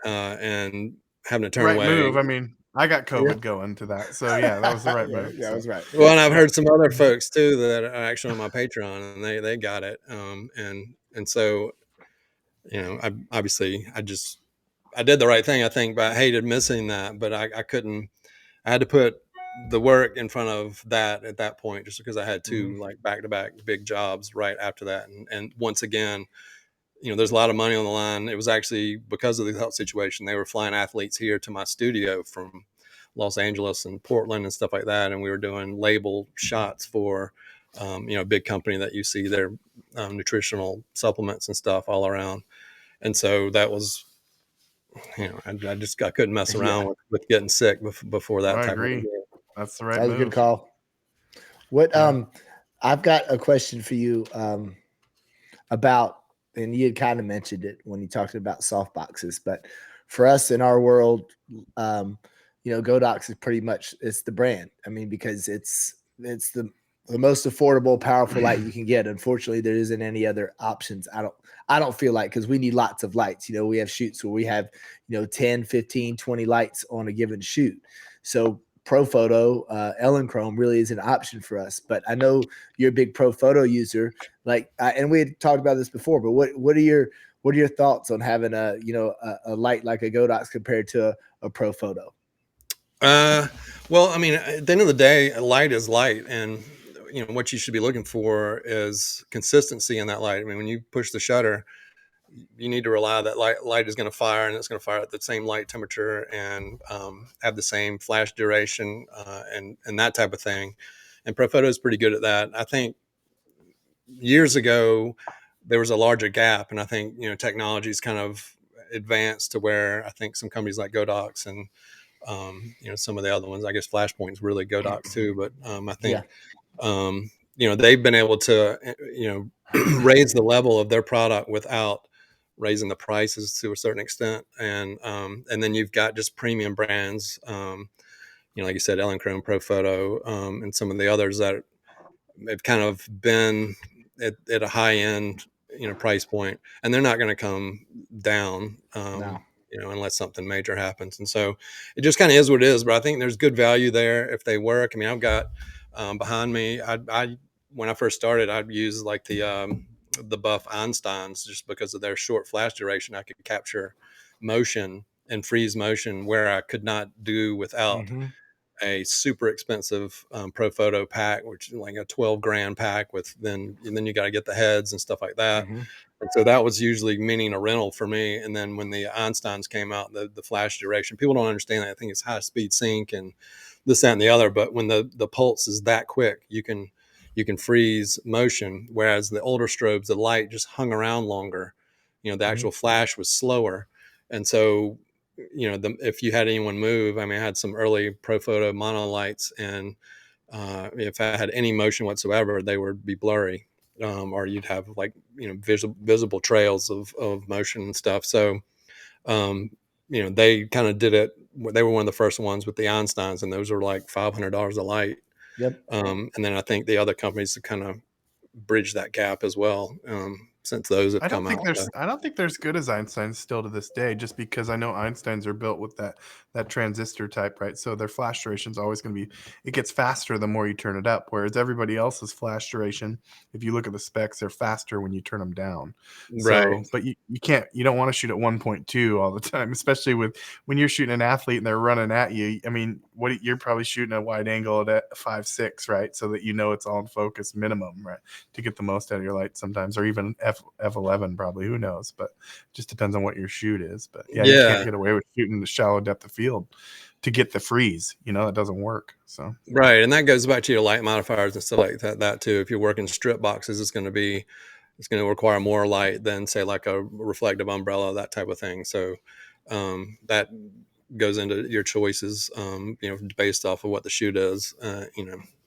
and having to turn away. Move. I mean, I got COVID going to that. So yeah, that was the right move. Yeah, that was right. Well, and I've heard some other folks too that are actually on my Patreon and they got it. And so, I did the right thing, I think, but I hated missing that, but I couldn't, I had to put the work in front of that at that point, just because I had two like back-to-back big jobs right after that. And once again, there's a lot of money on the line. It was actually because of the health situation. They were flying athletes here to my studio from Los Angeles and Portland and stuff like that. And we were doing label shots for, a big company that you see their nutritional supplements and stuff all around. And so that was, I couldn't mess around with getting sick before that. I agree. That's the right move. That was a good call. What, I've got a question for you about, and you had kind of mentioned it when you talked about soft boxes, but for us in our world, G.O.A.T is pretty much, it's the brand. I mean, because it's the most affordable, powerful light you can get. Unfortunately, there isn't any other options. I don't feel like, because we need lots of lights. We have shoots where we have, 10, 15, 20 lights on a given shoot. So Pro Photo, Elechrome really is an option for us. But I know you're a big Pro Photo user, and we had talked about this before. But what are your thoughts on having a light like a G.O.A.T compared to a Pro Photo? Well, I mean, at the end of the day, light is light, and what you should be looking for is consistency in that light. I mean, when you push the shutter, you need to rely that light is going to fire, and it's going to fire at the same light temperature and have the same flash duration and that type of thing. And Pro Photo is pretty good at that. I think years ago there was a larger gap, and I think technology's kind of advanced to where I think some companies like G.O.A.T and some of the other ones, I guess Flashpoint's really G.O.A.T too, but I think they've been able to raise the level of their product without raising the prices to a certain extent. And then you've got just premium brands, like you said, Elechrome, Pro Photo, and some of the others that have kind of been at a high end, price point, and they're not going to come down, No. Unless something major happens. And so it just kind of is what it is, but I think there's good value there if they work. I mean, I've got behind me, when I first started, I'd use like the Buff Einsteins just because of their short flash duration. I could capture motion and freeze motion where I could not do without a super expensive Pro Photo pack, which is like a 12 grand pack and then you got to get the heads and stuff like that. And so that was usually meaning a rental for me. And then when the Einsteins came out, the flash duration, people don't understand that. I think it's high speed sync and this, that, and the other. But when the pulse is that quick, you can freeze motion. Whereas the older strobes, the light just hung around longer. The actual flash was slower. And so if you had anyone move, I mean, I had some early Profoto monolights, and if I had any motion whatsoever, they would be blurry, or you'd have like visible trails of motion and stuff. So they kind of did it. They were one of the first ones with the Einsteins, and those were like $500 a light. Yep. And then I think the other companies have kind of bridged that gap as well, since those have come out. I don't think they're as good as Einstein's still to this day, just because I know Einsteins are built with that transistor type, right? So their flash duration is always going to be, it gets faster the more you turn it up, whereas everybody else's flash duration, if you look at the specs, they're faster when you turn them down. Right. So, but you don't want to shoot at 1.2 all the time, especially when you're shooting an athlete and they're running at you. I mean, you're probably shooting a wide angle at 5.6, right? So that it's all in focus minimum, right? To get the most out of your light sometimes, or even F11 probably, who knows, but just depends on what your shoot is. But you can't get away with shooting the shallow depth of field to get the freeze, that doesn't work. So right, and that goes back to your light modifiers and stuff like that too. If you're working strip boxes, it's going to require more light than say like a reflective umbrella, that type of thing. So that goes into your choices, based off of what the shoot is,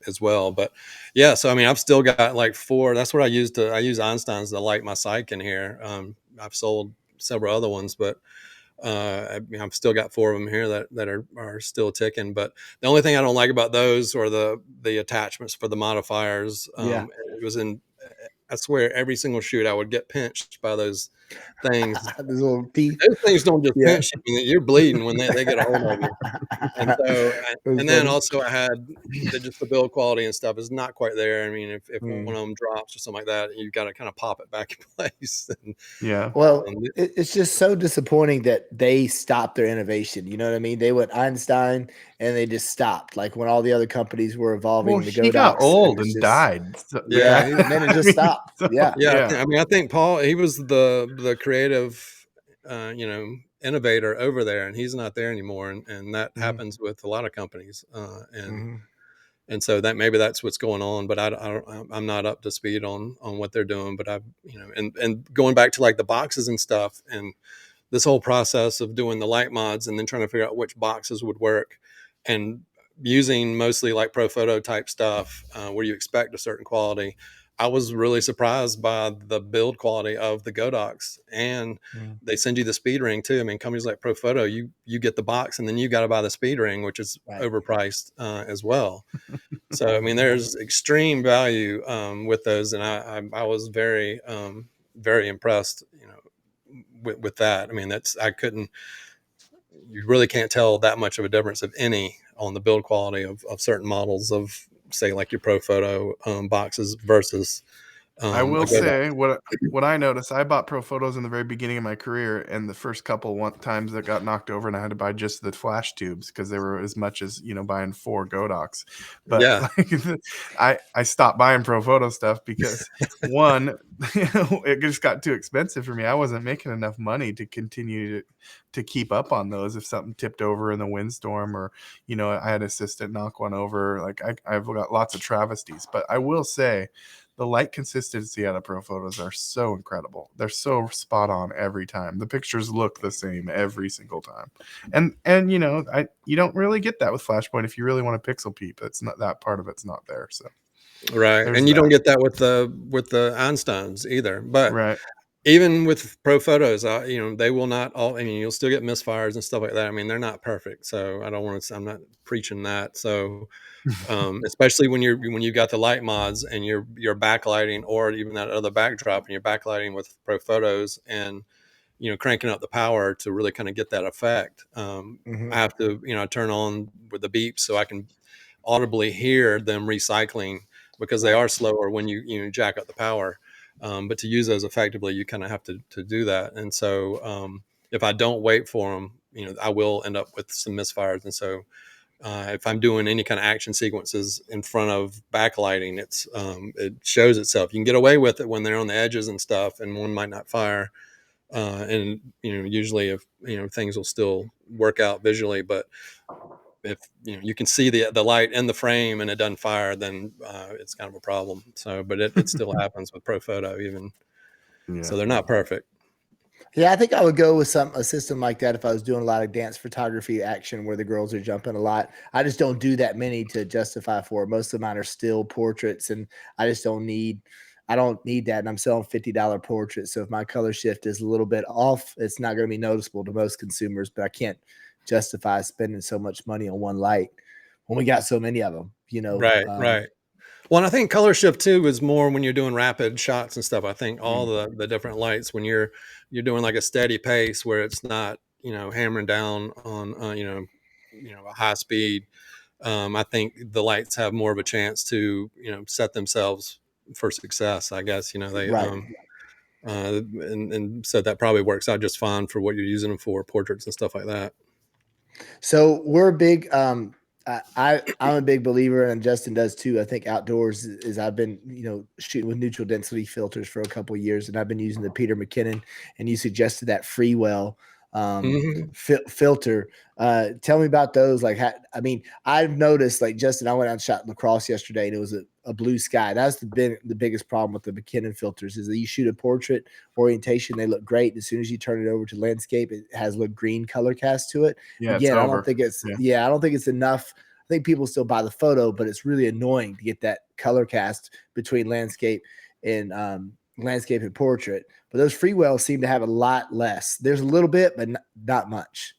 as well. But yeah, so I mean, I've still got like 4. That's what I use Einsteins to light my cyc in here. I've sold several other ones, but I've still got 4 of them here that are still ticking. But the only thing I don't like about those are the attachments for the modifiers. It was I swear every single shoot I would get pinched by those things. Those little teeth. Those things don't just pinch you; you're bleeding when they get a hold of you. And so, and then also I had just the build quality and stuff is not quite there. I mean, if one of them drops or something like that, you've got to kind of pop it back in place. And, well, it's just so disappointing that they stopped their innovation. You know what I mean? They went Einstein and they just stopped. Like when all the other companies were evolving, the he got old and died. So, and then it just stopped. I mean, I think Paul, he was the creative, innovator over there, and he's not there anymore, and that happens with a lot of companies, and so that maybe that's what's going on. But I'm not up to speed on what they're doing. But and going back to like the boxes and stuff, and this whole process of doing the light mods and then trying to figure out which boxes would work, and using mostly like Profoto type stuff, where you expect a certain quality. I was really surprised by the build quality of the Godox, and they send you the speed ring too. I mean, companies like Profoto, you get the box and then you got to buy the speed ring, which is overpriced as well. So, I mean, there's extreme value with those, and I was very, very impressed, with that. I mean, you really can't tell that much of a difference, if any, on the build quality of certain models of, say, like your Profoto boxes versus I will say what I noticed. I bought Profotos in the very beginning of my career, and the first couple times that got knocked over, and I had to buy just the flash tubes because they were as much as buying 4 Godox. But I stopped buying Profoto stuff because one, it just got too expensive for me. I wasn't making enough money to continue to keep up on those. If something tipped over in the windstorm, or I had an assistant knock one over, like I've got lots of travesties. But I will say, the light consistency out of Profotos are so incredible. They're so spot on every time. The pictures look the same every single time. And you don't really get that with Flashpoint. If you really want a pixel peep, it's not, that part of it's not there. So and you don't get that with the Einsteins either. But even with Profotos, they will not all. I mean, you'll still get misfires and stuff like that. I mean, they're not perfect, so I'm not preaching that. So, especially when you got the light mods and you're backlighting, or even that other backdrop, and you're backlighting with Profotos, and cranking up the power to really kind of get that effect. I have to turn on with the beeps so I can audibly hear them recycling, because they are slower when you jack up the power. But to use those effectively, you kind of have to do that. And so if I don't wait for them, I will end up with some misfires. And so if I'm doing any kind of action sequences in front of backlighting, it shows itself. You can get away with it when they're on the edges and stuff, and one might not fire. And usually if things will still work out visually, but if you can see the light in the frame and it doesn't fire, then it's kind of a problem. So, but it still happens with Profoto even. So they're not perfect. Yeah, I think I would go with a system like that if I was doing a lot of dance photography action where the girls are jumping a lot. I just don't do that many to justify for it. Most of mine are still portraits, and I don't need that. And I'm selling $50 portraits. So if my color shift is a little bit off, it's not going to be noticeable to most consumers, but I can't justify spending so much money on one light when we got so many of them, Right, right. Well, and I think color shift too is more when you're doing rapid shots and stuff. I think all the different lights when you're doing like a steady pace where it's not hammering down on a high speed. I think the lights have more of a chance to set themselves for success. I guess they right. and so that probably works out just fine for what you're using them for, portraits and stuff like that. So we're big. I'm a big believer, and Justin does too. I think outdoors is I've been shooting with neutral density filters for a couple of years, and I've been using the Peter McKinnon. And you suggested that Freewell filter. Tell me about those. Like, I've noticed, like Justin, I went out and shot lacrosse yesterday, and it was a blue sky. That's the biggest problem with the McKinnon filters is that you shoot a portrait orientation, they look great. As soon as you turn it over to landscape, it has a green color cast to it. Yeah, Again, I don't think it's enough. I think people still buy the photo, but it's really annoying to get that color cast between landscape and portrait. But those Freewells seem to have a lot less. There's a little bit, but not much.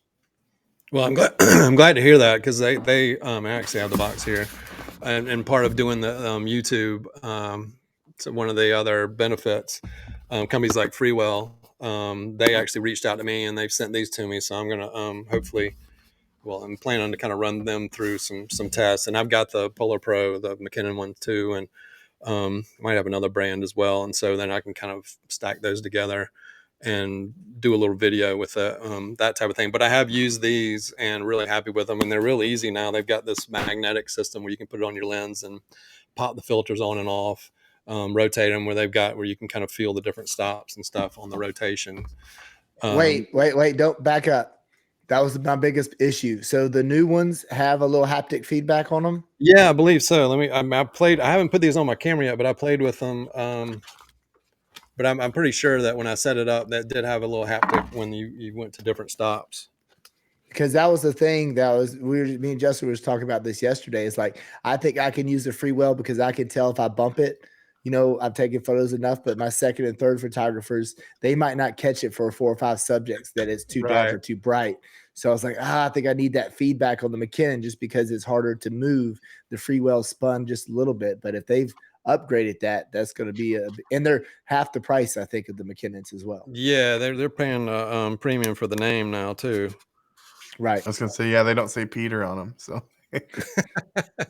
Well, I'm glad I'm glad to hear that because they actually have the box here, and part of doing the YouTube. So one of the other benefits, companies like Freewell, they actually reached out to me and they've sent these to me. So I'm gonna hopefully, well, I'm planning to kind of run them through some tests, and I've got the Polar Pro, the McKinnon one too, and might have another brand as well. And so then I can kind of stack those together and do a little video with that type of thing. But I have used these and really happy with them, and they're real easy now. They've got this magnetic system where you can put it on your lens and pop the filters on and off, rotate them where you can kind of feel the different stops and stuff on the rotation. Wait, don't back up. That was my biggest issue. So the new ones have a little haptic feedback on them? Yeah, I believe so. I haven't put these on my camera yet, but I played with them. But I'm pretty sure that when I set it up, that did have a little haptic when you went to different stops. Because that was the thing me and Justin was talking about this yesterday. It's like, I think I can use the Freewell because I can tell if I bump it, I'm taking photos enough, but my second and third photographers, they might not catch it for 4 or 5 subjects that it's too dark or too bright. So I was like, I think I need that feedback on the McKinnon just because it's harder to move. The Freewell spun just a little bit, but if they've upgraded that's going to be and they're half the price, I think, of the McKinnons as well. Yeah, they're paying premium for the name now too. Right. I was gonna say, yeah, they don't say Peter on them, so.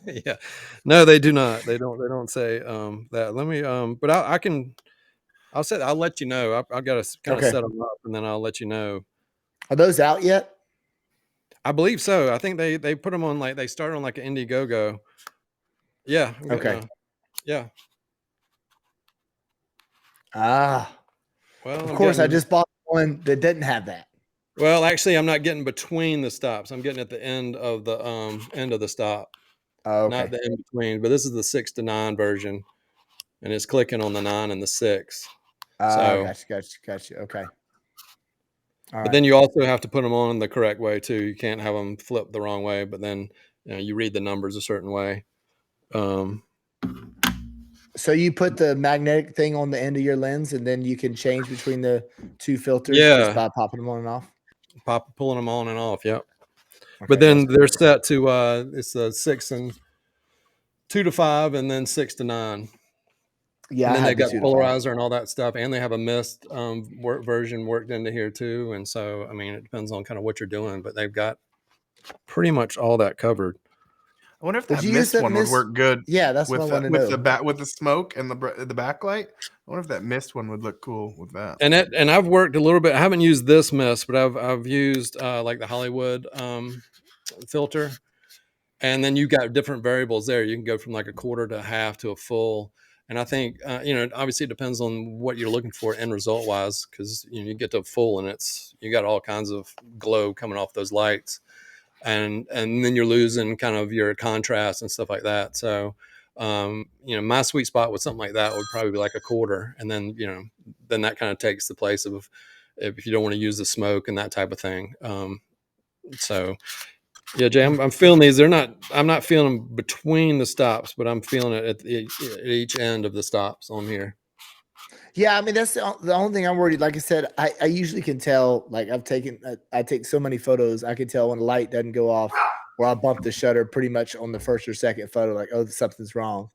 Yeah, no, they do not. They don't say that. Let me but I'll let you know. I've got to kind of set them up, and then I'll let you know. Are those out yet? I believe so. I think they put them on, like, they started on like an Indiegogo. Yeah. Okay. Yeah. Well, of course, I just bought one that didn't have that. Well, actually, I'm not getting between the stops. I'm getting at the end of the stop. Oh, okay. Not the in between. But this is the 6 to 9 version, and it's clicking on the 9 and the 6. So, Gotcha. Okay. But then you also have to put them on the correct way too. You can't have them flip the wrong way. But then you read the numbers a certain way. So you put the magnetic thing on the end of your lens, and then you can change between the 2 filters just by popping them on and off. Pulling them on and off. Yep. Okay, but then they're set to it's a 6 and 2 to 5, and then 6 to 9. Yeah, and then they got polarizer and all that stuff, and they have a mist version worked into here too. And so, I mean, it depends on kind of what you're doing, but they've got pretty much all that covered. I wonder if that mist one would work good. Yeah, that's what I want to know. With the smoke and the backlight. I wonder if that mist one would look cool with that. And I've worked a little bit. I haven't used this mist, but I've used like the Hollywood filter, and then you've got different variables there. You can go from like a quarter to a half to a full. And I think, obviously it depends on what you're looking for end result wise, because you get to full and you got all kinds of glow coming off those lights, and then you're losing kind of your contrast and stuff like that. So, my sweet spot with something like that would probably be like a quarter, and then then that kind of takes the place of if you don't want to use the smoke and that type of thing. So yeah, Jay, I'm feeling these. I'm not feeling them between the stops, but I'm feeling it at each end of the stops on here. Yeah, I mean that's the only thing I'm worried. Like I said, I usually can tell. Like I take so many photos, I can tell when a light doesn't go off, or I bump the shutter pretty much on the first or second photo. Like, oh, something's wrong.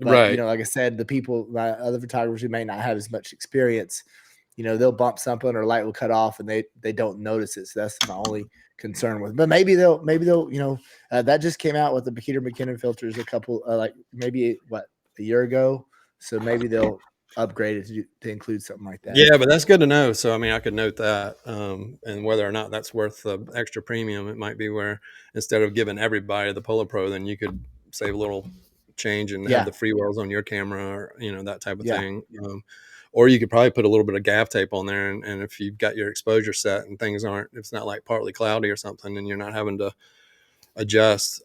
But Right. like I said, the people, my other photographers who may not have as much experience, they'll bump something or light will cut off and they don't notice it. So that's my only concern with. But maybe they'll that just came out with the Peter McKinnon filters a couple like maybe a year ago. So maybe they'll upgrade it to include something like that. Yeah, but that's good to know. So I mean, I could note that, and whether or not that's worth the extra premium, it might be where instead of giving everybody the Polar Pro, then you could save a little change and have the free wells on your camera, or that type of thing. Or you could probably put a little bit of gaff tape on there, and if you've got your exposure set and things it's not like partly cloudy or something, and you're not having to adjust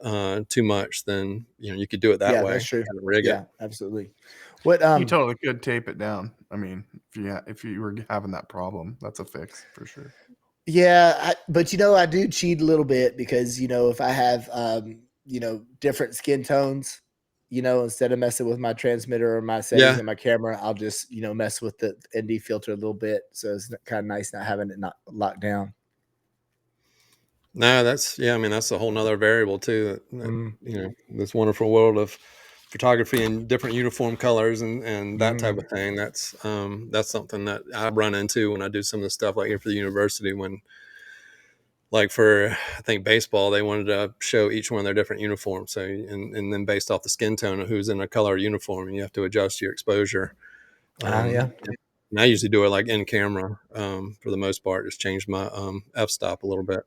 too much, then you could do it that way. That's true. Rig it. Absolutely. What you totally could tape it down. I mean, if you were having that problem, that's a fix for sure. Yeah, but I do cheat a little bit because if I have different skin tones, instead of messing with my transmitter or my settings in my camera, I'll just mess with the ND filter a little bit. So it's kind of nice not having it not locked down. No, that's I mean, that's a whole nother variable too. This wonderful world of photography in different uniform colors and that type of thing. That's something that I run into when I do some of the stuff like here for the university. When, like for I think baseball, they wanted to show each one of their different uniforms. So and then based off the skin tone of who's in a color uniform, you have to adjust your exposure. And I usually do it like in camera for the most part. Just change my f-stop a little bit.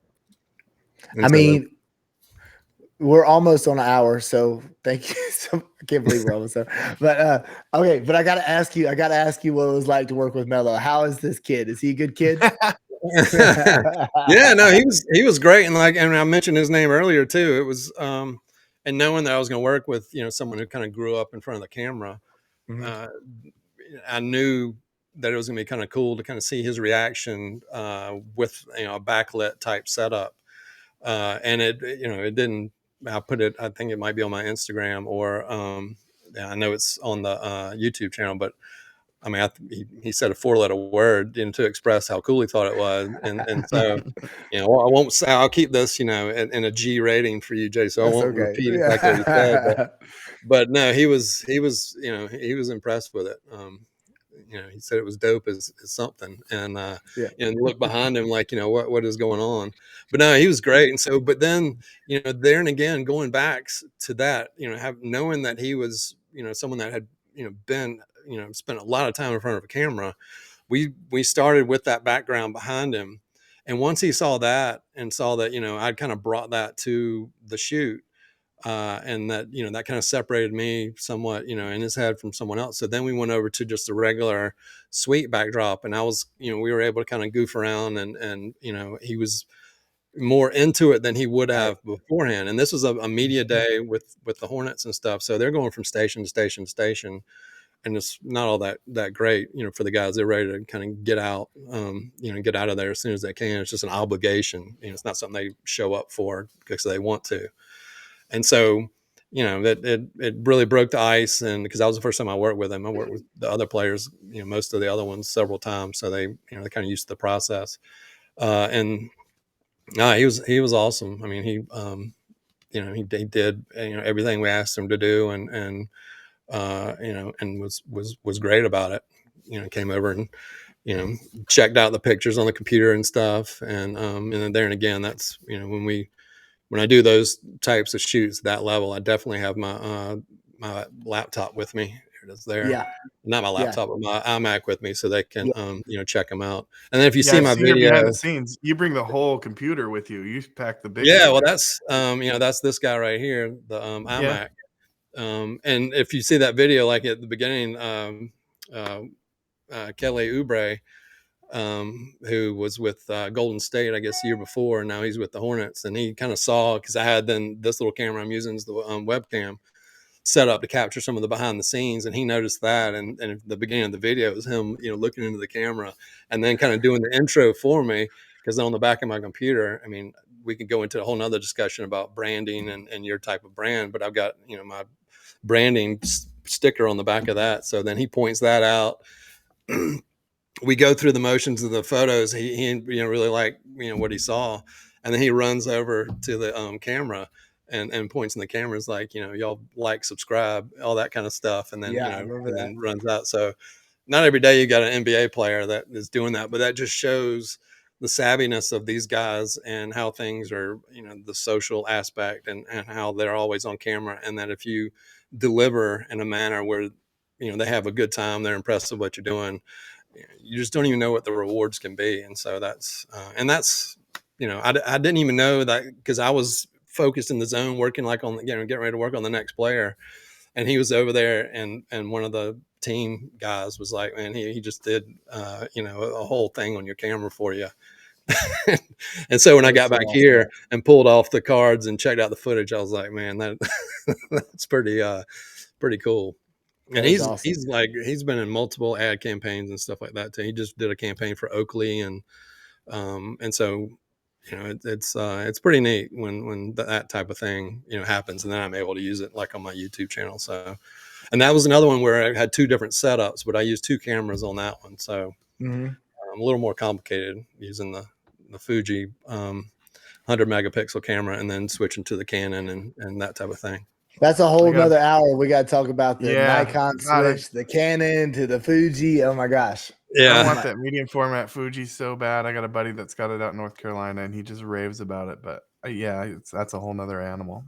I mean, we're almost on an hour, so thank you. I can't believe we're almost there. But okay, but I gotta ask you what it was like to work with Mello. How is this kid? Is he a good kid? Yeah, no, he was great, and I mentioned his name earlier too. It was and knowing that I was going to work with someone who kind of grew up in front of the camera, I knew that it was going to be kind of cool to kind of see his reaction with a backlit type setup, and it didn't. I think it might be on my Instagram or I know it's on the YouTube channel, but I mean, he said a 4-letter word to express how cool he thought it was, and so I won't say I'll keep this in a G rating for you, Jay. So I won't repeat exactly what he said, but no, he was impressed with it. He said it was dope as something, and and look behind him like what is going on. But no, he was great, and so but then there and again going back to that knowing that he was someone that had been spent a lot of time in front of a camera. We started with that background behind him, and once he saw that and saw that I'd kind of brought that to the shoot. And that that kind of separated me somewhat in his head from someone else. So then we went over to just a regular suite backdrop, and I was we were able to kind of goof around, and he was more into it than he would have beforehand. And this was a media day with the Hornets and stuff, so they're going from station to station to station, and it's not all that great for the guys. They're ready to kind of get out get out of there as soon as they can. It's just an obligation. It's not something they show up for because they want to. And so, that it really broke the ice, and because that was the first time I worked with him. I worked with the other players, most of the other ones several times, so they, they're kind of used to the process. And no, he was awesome. I mean, he did everything we asked him to do, and and was great about it. Came over and checked out the pictures on the computer and stuff, and then there and again, that's when I do those types of shoots, that level, I definitely have my my laptop with me. Here it is there. Yeah. Not my laptop, but my iMac with me, so they can check them out. And then if you see my I've seen video behind the scenes, you bring the whole computer with you. You pack the big. Well, that's that's this guy right here, the iMac. And if you see that video, like at the beginning, Kelly Oubre, who was with Golden State, I guess, the year before. And now he's with the Hornets, and he kind of saw, because I had then this little camera I'm using is the webcam. set up to capture some of the behind the scenes, and he noticed that, and at the beginning of the video was him, looking into the camera and then kind of doing the intro for me, because on the back of my computer, I mean, we could go into a whole nother discussion about branding and your type of brand, but I've got my branding sticker on the back of that. So then he points that out. We go through the motions of the photos. He really liked what he saw, and then he runs over to the camera and points in the camera. Is like, y'all like, subscribe, all that kind of stuff, and then Yeah, I remember that. then runs out. So not every day you got an NBA player that is doing that, but that just shows the savviness of these guys and how things are, the social aspect, and how they're always on camera, and that if you deliver in a manner where they have a good time, they're impressed with what you're doing, you just don't even know what the rewards can be. And so that's I didn't even know that, because I was focused in the zone, working like on getting ready to work on the next player, and he was over there, and one of the team guys was like, man, he just did a whole thing on your camera for you. And so when I got back here and pulled off the cards and checked out the footage, I was like, man, that's pretty cool. And he's been in multiple ad campaigns and stuff like that too. He just did a campaign for Oakley, and so it's pretty neat when that type of thing happens, and then I'm able to use it like on my YouTube channel. So, and that was another one where I had two different setups, but I used two cameras on that one. So a little more complicated using the Fuji 100 megapixel camera, and then switching to the Canon and that type of thing. That's a whole nother hour. We got to talk about the Nikon switch, it. the Canon to the Fuji. Oh my gosh. Yeah. I want that medium format Fuji so bad. I got a buddy that's got it out in North Carolina, and he just raves about it. But that's a whole nother animal.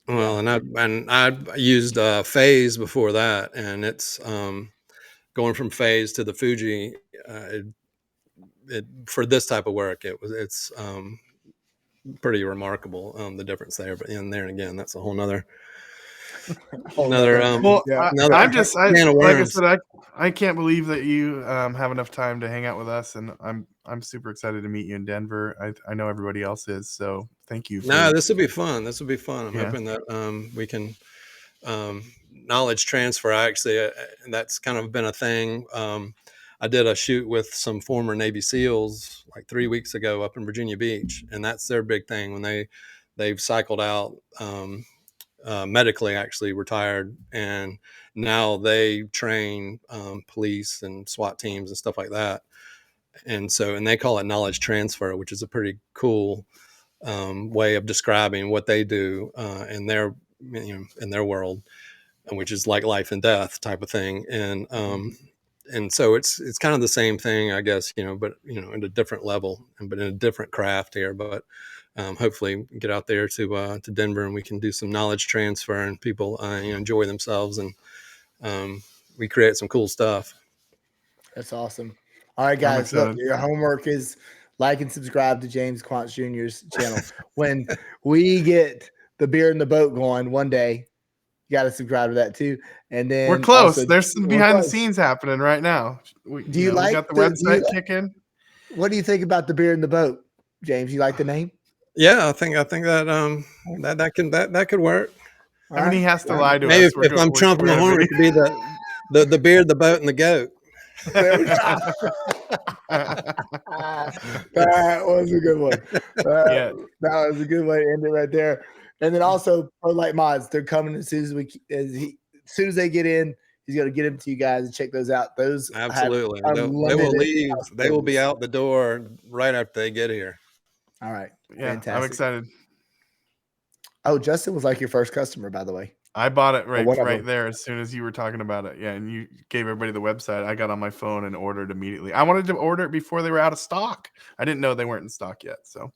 Well, and I used Phase before that, and it's going from Phase to the Fuji. For this type of work, it's pretty remarkable, the difference there. But in there, and again, that's a whole nother. I'm just like I said, I can't believe that you have enough time to hang out with us, and I'm super excited to meet you in Denver. I know everybody else is, so thank you. This will be fun. I'm hoping that we can knowledge transfer. Actually, that's kind of been a thing. I did a shoot with some former Navy SEALs like 3 weeks ago up in Virginia Beach, and that's their big thing when they've cycled out. Medically, actually retired, and now they train police and SWAT teams and stuff like that. And they call it knowledge transfer, which is a pretty cool way of describing what they do in their world, which is like life and death type of thing. And so it's kind of the same thing, I guess, but at a different level, but in a different craft here. But hopefully get out there to Denver, and we can do some knowledge transfer, and people enjoy themselves, and we create some cool stuff. That's awesome. All right, guys, look, your homework is like and subscribe to James Quantz Jr.'s channel. When we get the beer in the boat going one day, you got to subscribe to that too. And then we're close. There's some behind the scenes happening right now. We got the website kicking. What do you think about the beer in the boat, James? You like the name? Yeah, I think that that could work. I mean, he has to lie to us. Maybe if I'm trumping the horn, it could be the beard, the boat, and the goat. That was a good one. That was a good way to end it right there. And then also Pro Light Mods, they're coming as soon as they get in. He's going to get them to you guys and check those out. Those absolutely, they will leave. They will be out the door right after they get here. All right, fantastic. I'm excited. Oh, Justin was like your first customer, by the way. I bought it right there as soon as you were talking about it. Yeah, and you gave everybody the website. I got on my phone and ordered immediately. I wanted to order it before they were out of stock. I didn't know they weren't in stock yet. So,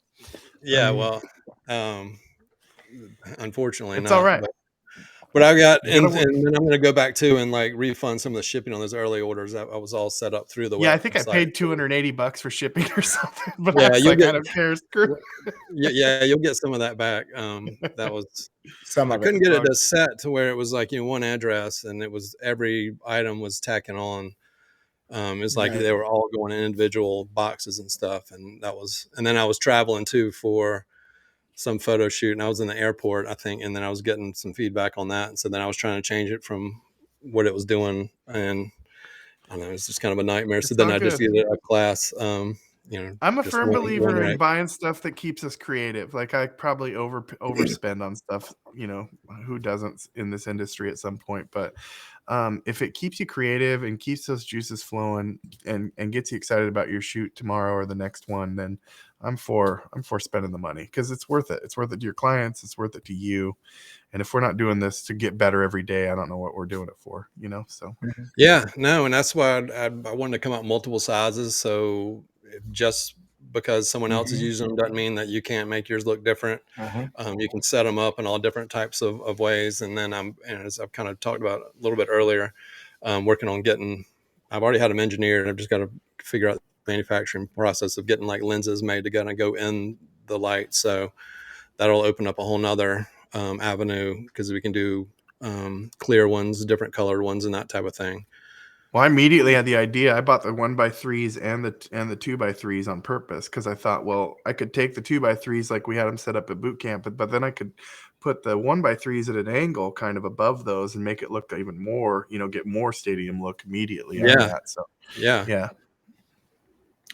unfortunately, it's all right. But I got, and then I'm going to go back to and like refund some of the shipping on those early orders. I was all set up through the website. I think I paid $280 for shipping or something. But I don't care. You'll get some of that back. That was I couldn't get it to set to where it was like one address, and it was every item was tacking on. It's like they were all going in individual boxes and stuff, and then I was traveling too for some photo shoot, and I was in the airport, I think, and then I was getting some feedback on that, and so then I was trying to change it from what it was doing, and I don't know, it's just kind of a nightmare. So It's then all I just good. get a class, I'm a just firm one believer in right. buying stuff that keeps us creative. Like I probably overspend on stuff, who doesn't in this industry at some point, but if it keeps you creative and keeps those juices flowing and gets you excited about your shoot tomorrow or the next one, then I'm for spending the money, because it's worth it. It's worth it to your clients. It's worth it to you. And if we're not doing this to get better every day, I don't know what we're doing it for, so. Yeah, no, and that's why I wanted to come out multiple sizes. So just because someone else is using them doesn't mean that you can't make yours look different. You can set them up in all different types of ways. And then and as I've kind of talked about a little bit earlier, working on I've already had them engineered. I've just got to figure out the manufacturing process of getting like lenses made to go in the light. So that'll open up a whole nother avenue, because we can do clear ones, different colored ones, and that type of thing. Well, I immediately had the idea. I bought the 1x3s and the 2x3s on purpose, because I thought, well, I could take the 2x3s like we had them set up at boot camp, but then I could put the 1x3s at an angle kind of above those and make it look even more, get more stadium look immediately out of that. So yeah.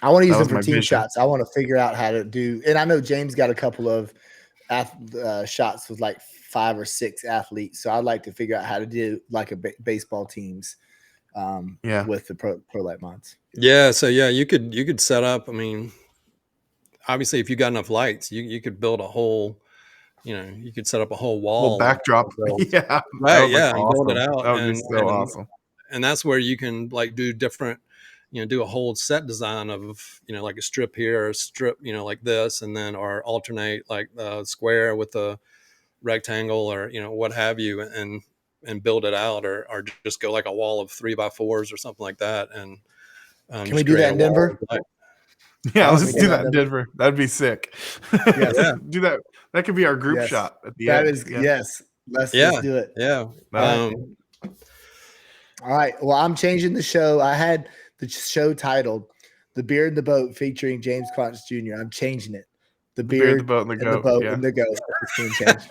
I want to use That them was for my team vision. shots. I want to figure out how to do, and I know James got a couple of shots with like 5 or 6 athletes. So I'd like to figure out how to do like a baseball teams with the pro light mods. Yeah. So yeah, you could set up, I mean, obviously if you got enough lights, you could build a whole, you could set up a whole wall. Whole backdrop. Yeah. Right. Yeah. And build it out. That would be so awesome. And that's where you can like do different, do a whole set design of, like a strip here, or a strip, like this, and then, or alternate like the square with a rectangle, or, what have you, and build it out, or just go like a wall of 3x4s or something like that. And can we do that in Denver? Yeah, let's do that in Denver. That'd be sick. Yes. Yeah. Do that. That could be our group shot at the end. Yes. Let's do it. Yeah. All right. Well, I'm changing the show. I had the show titled "The Beard and the Boat" featuring James Quantz Jr. I'm changing it. The Beard, the Boat, and the Goat. And the Goat. It's being changed.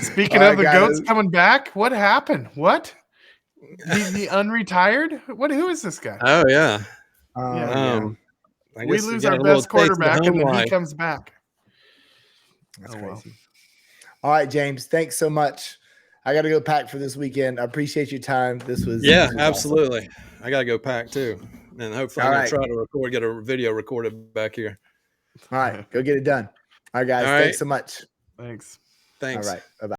Speaking of the goats coming back, what happened? What? The unretired? Who is this guy? Oh yeah. We lose our best quarterback, and then he comes back. That's crazy. All right, James. Thanks so much. I got to go pack for this weekend. I appreciate your time. This was absolutely. Awesome. I got to go pack too, and hopefully I'm gonna try to get a video recorded back here. All right, go get it done. All right, guys. Thanks so much. Thanks. All right. Bye-bye.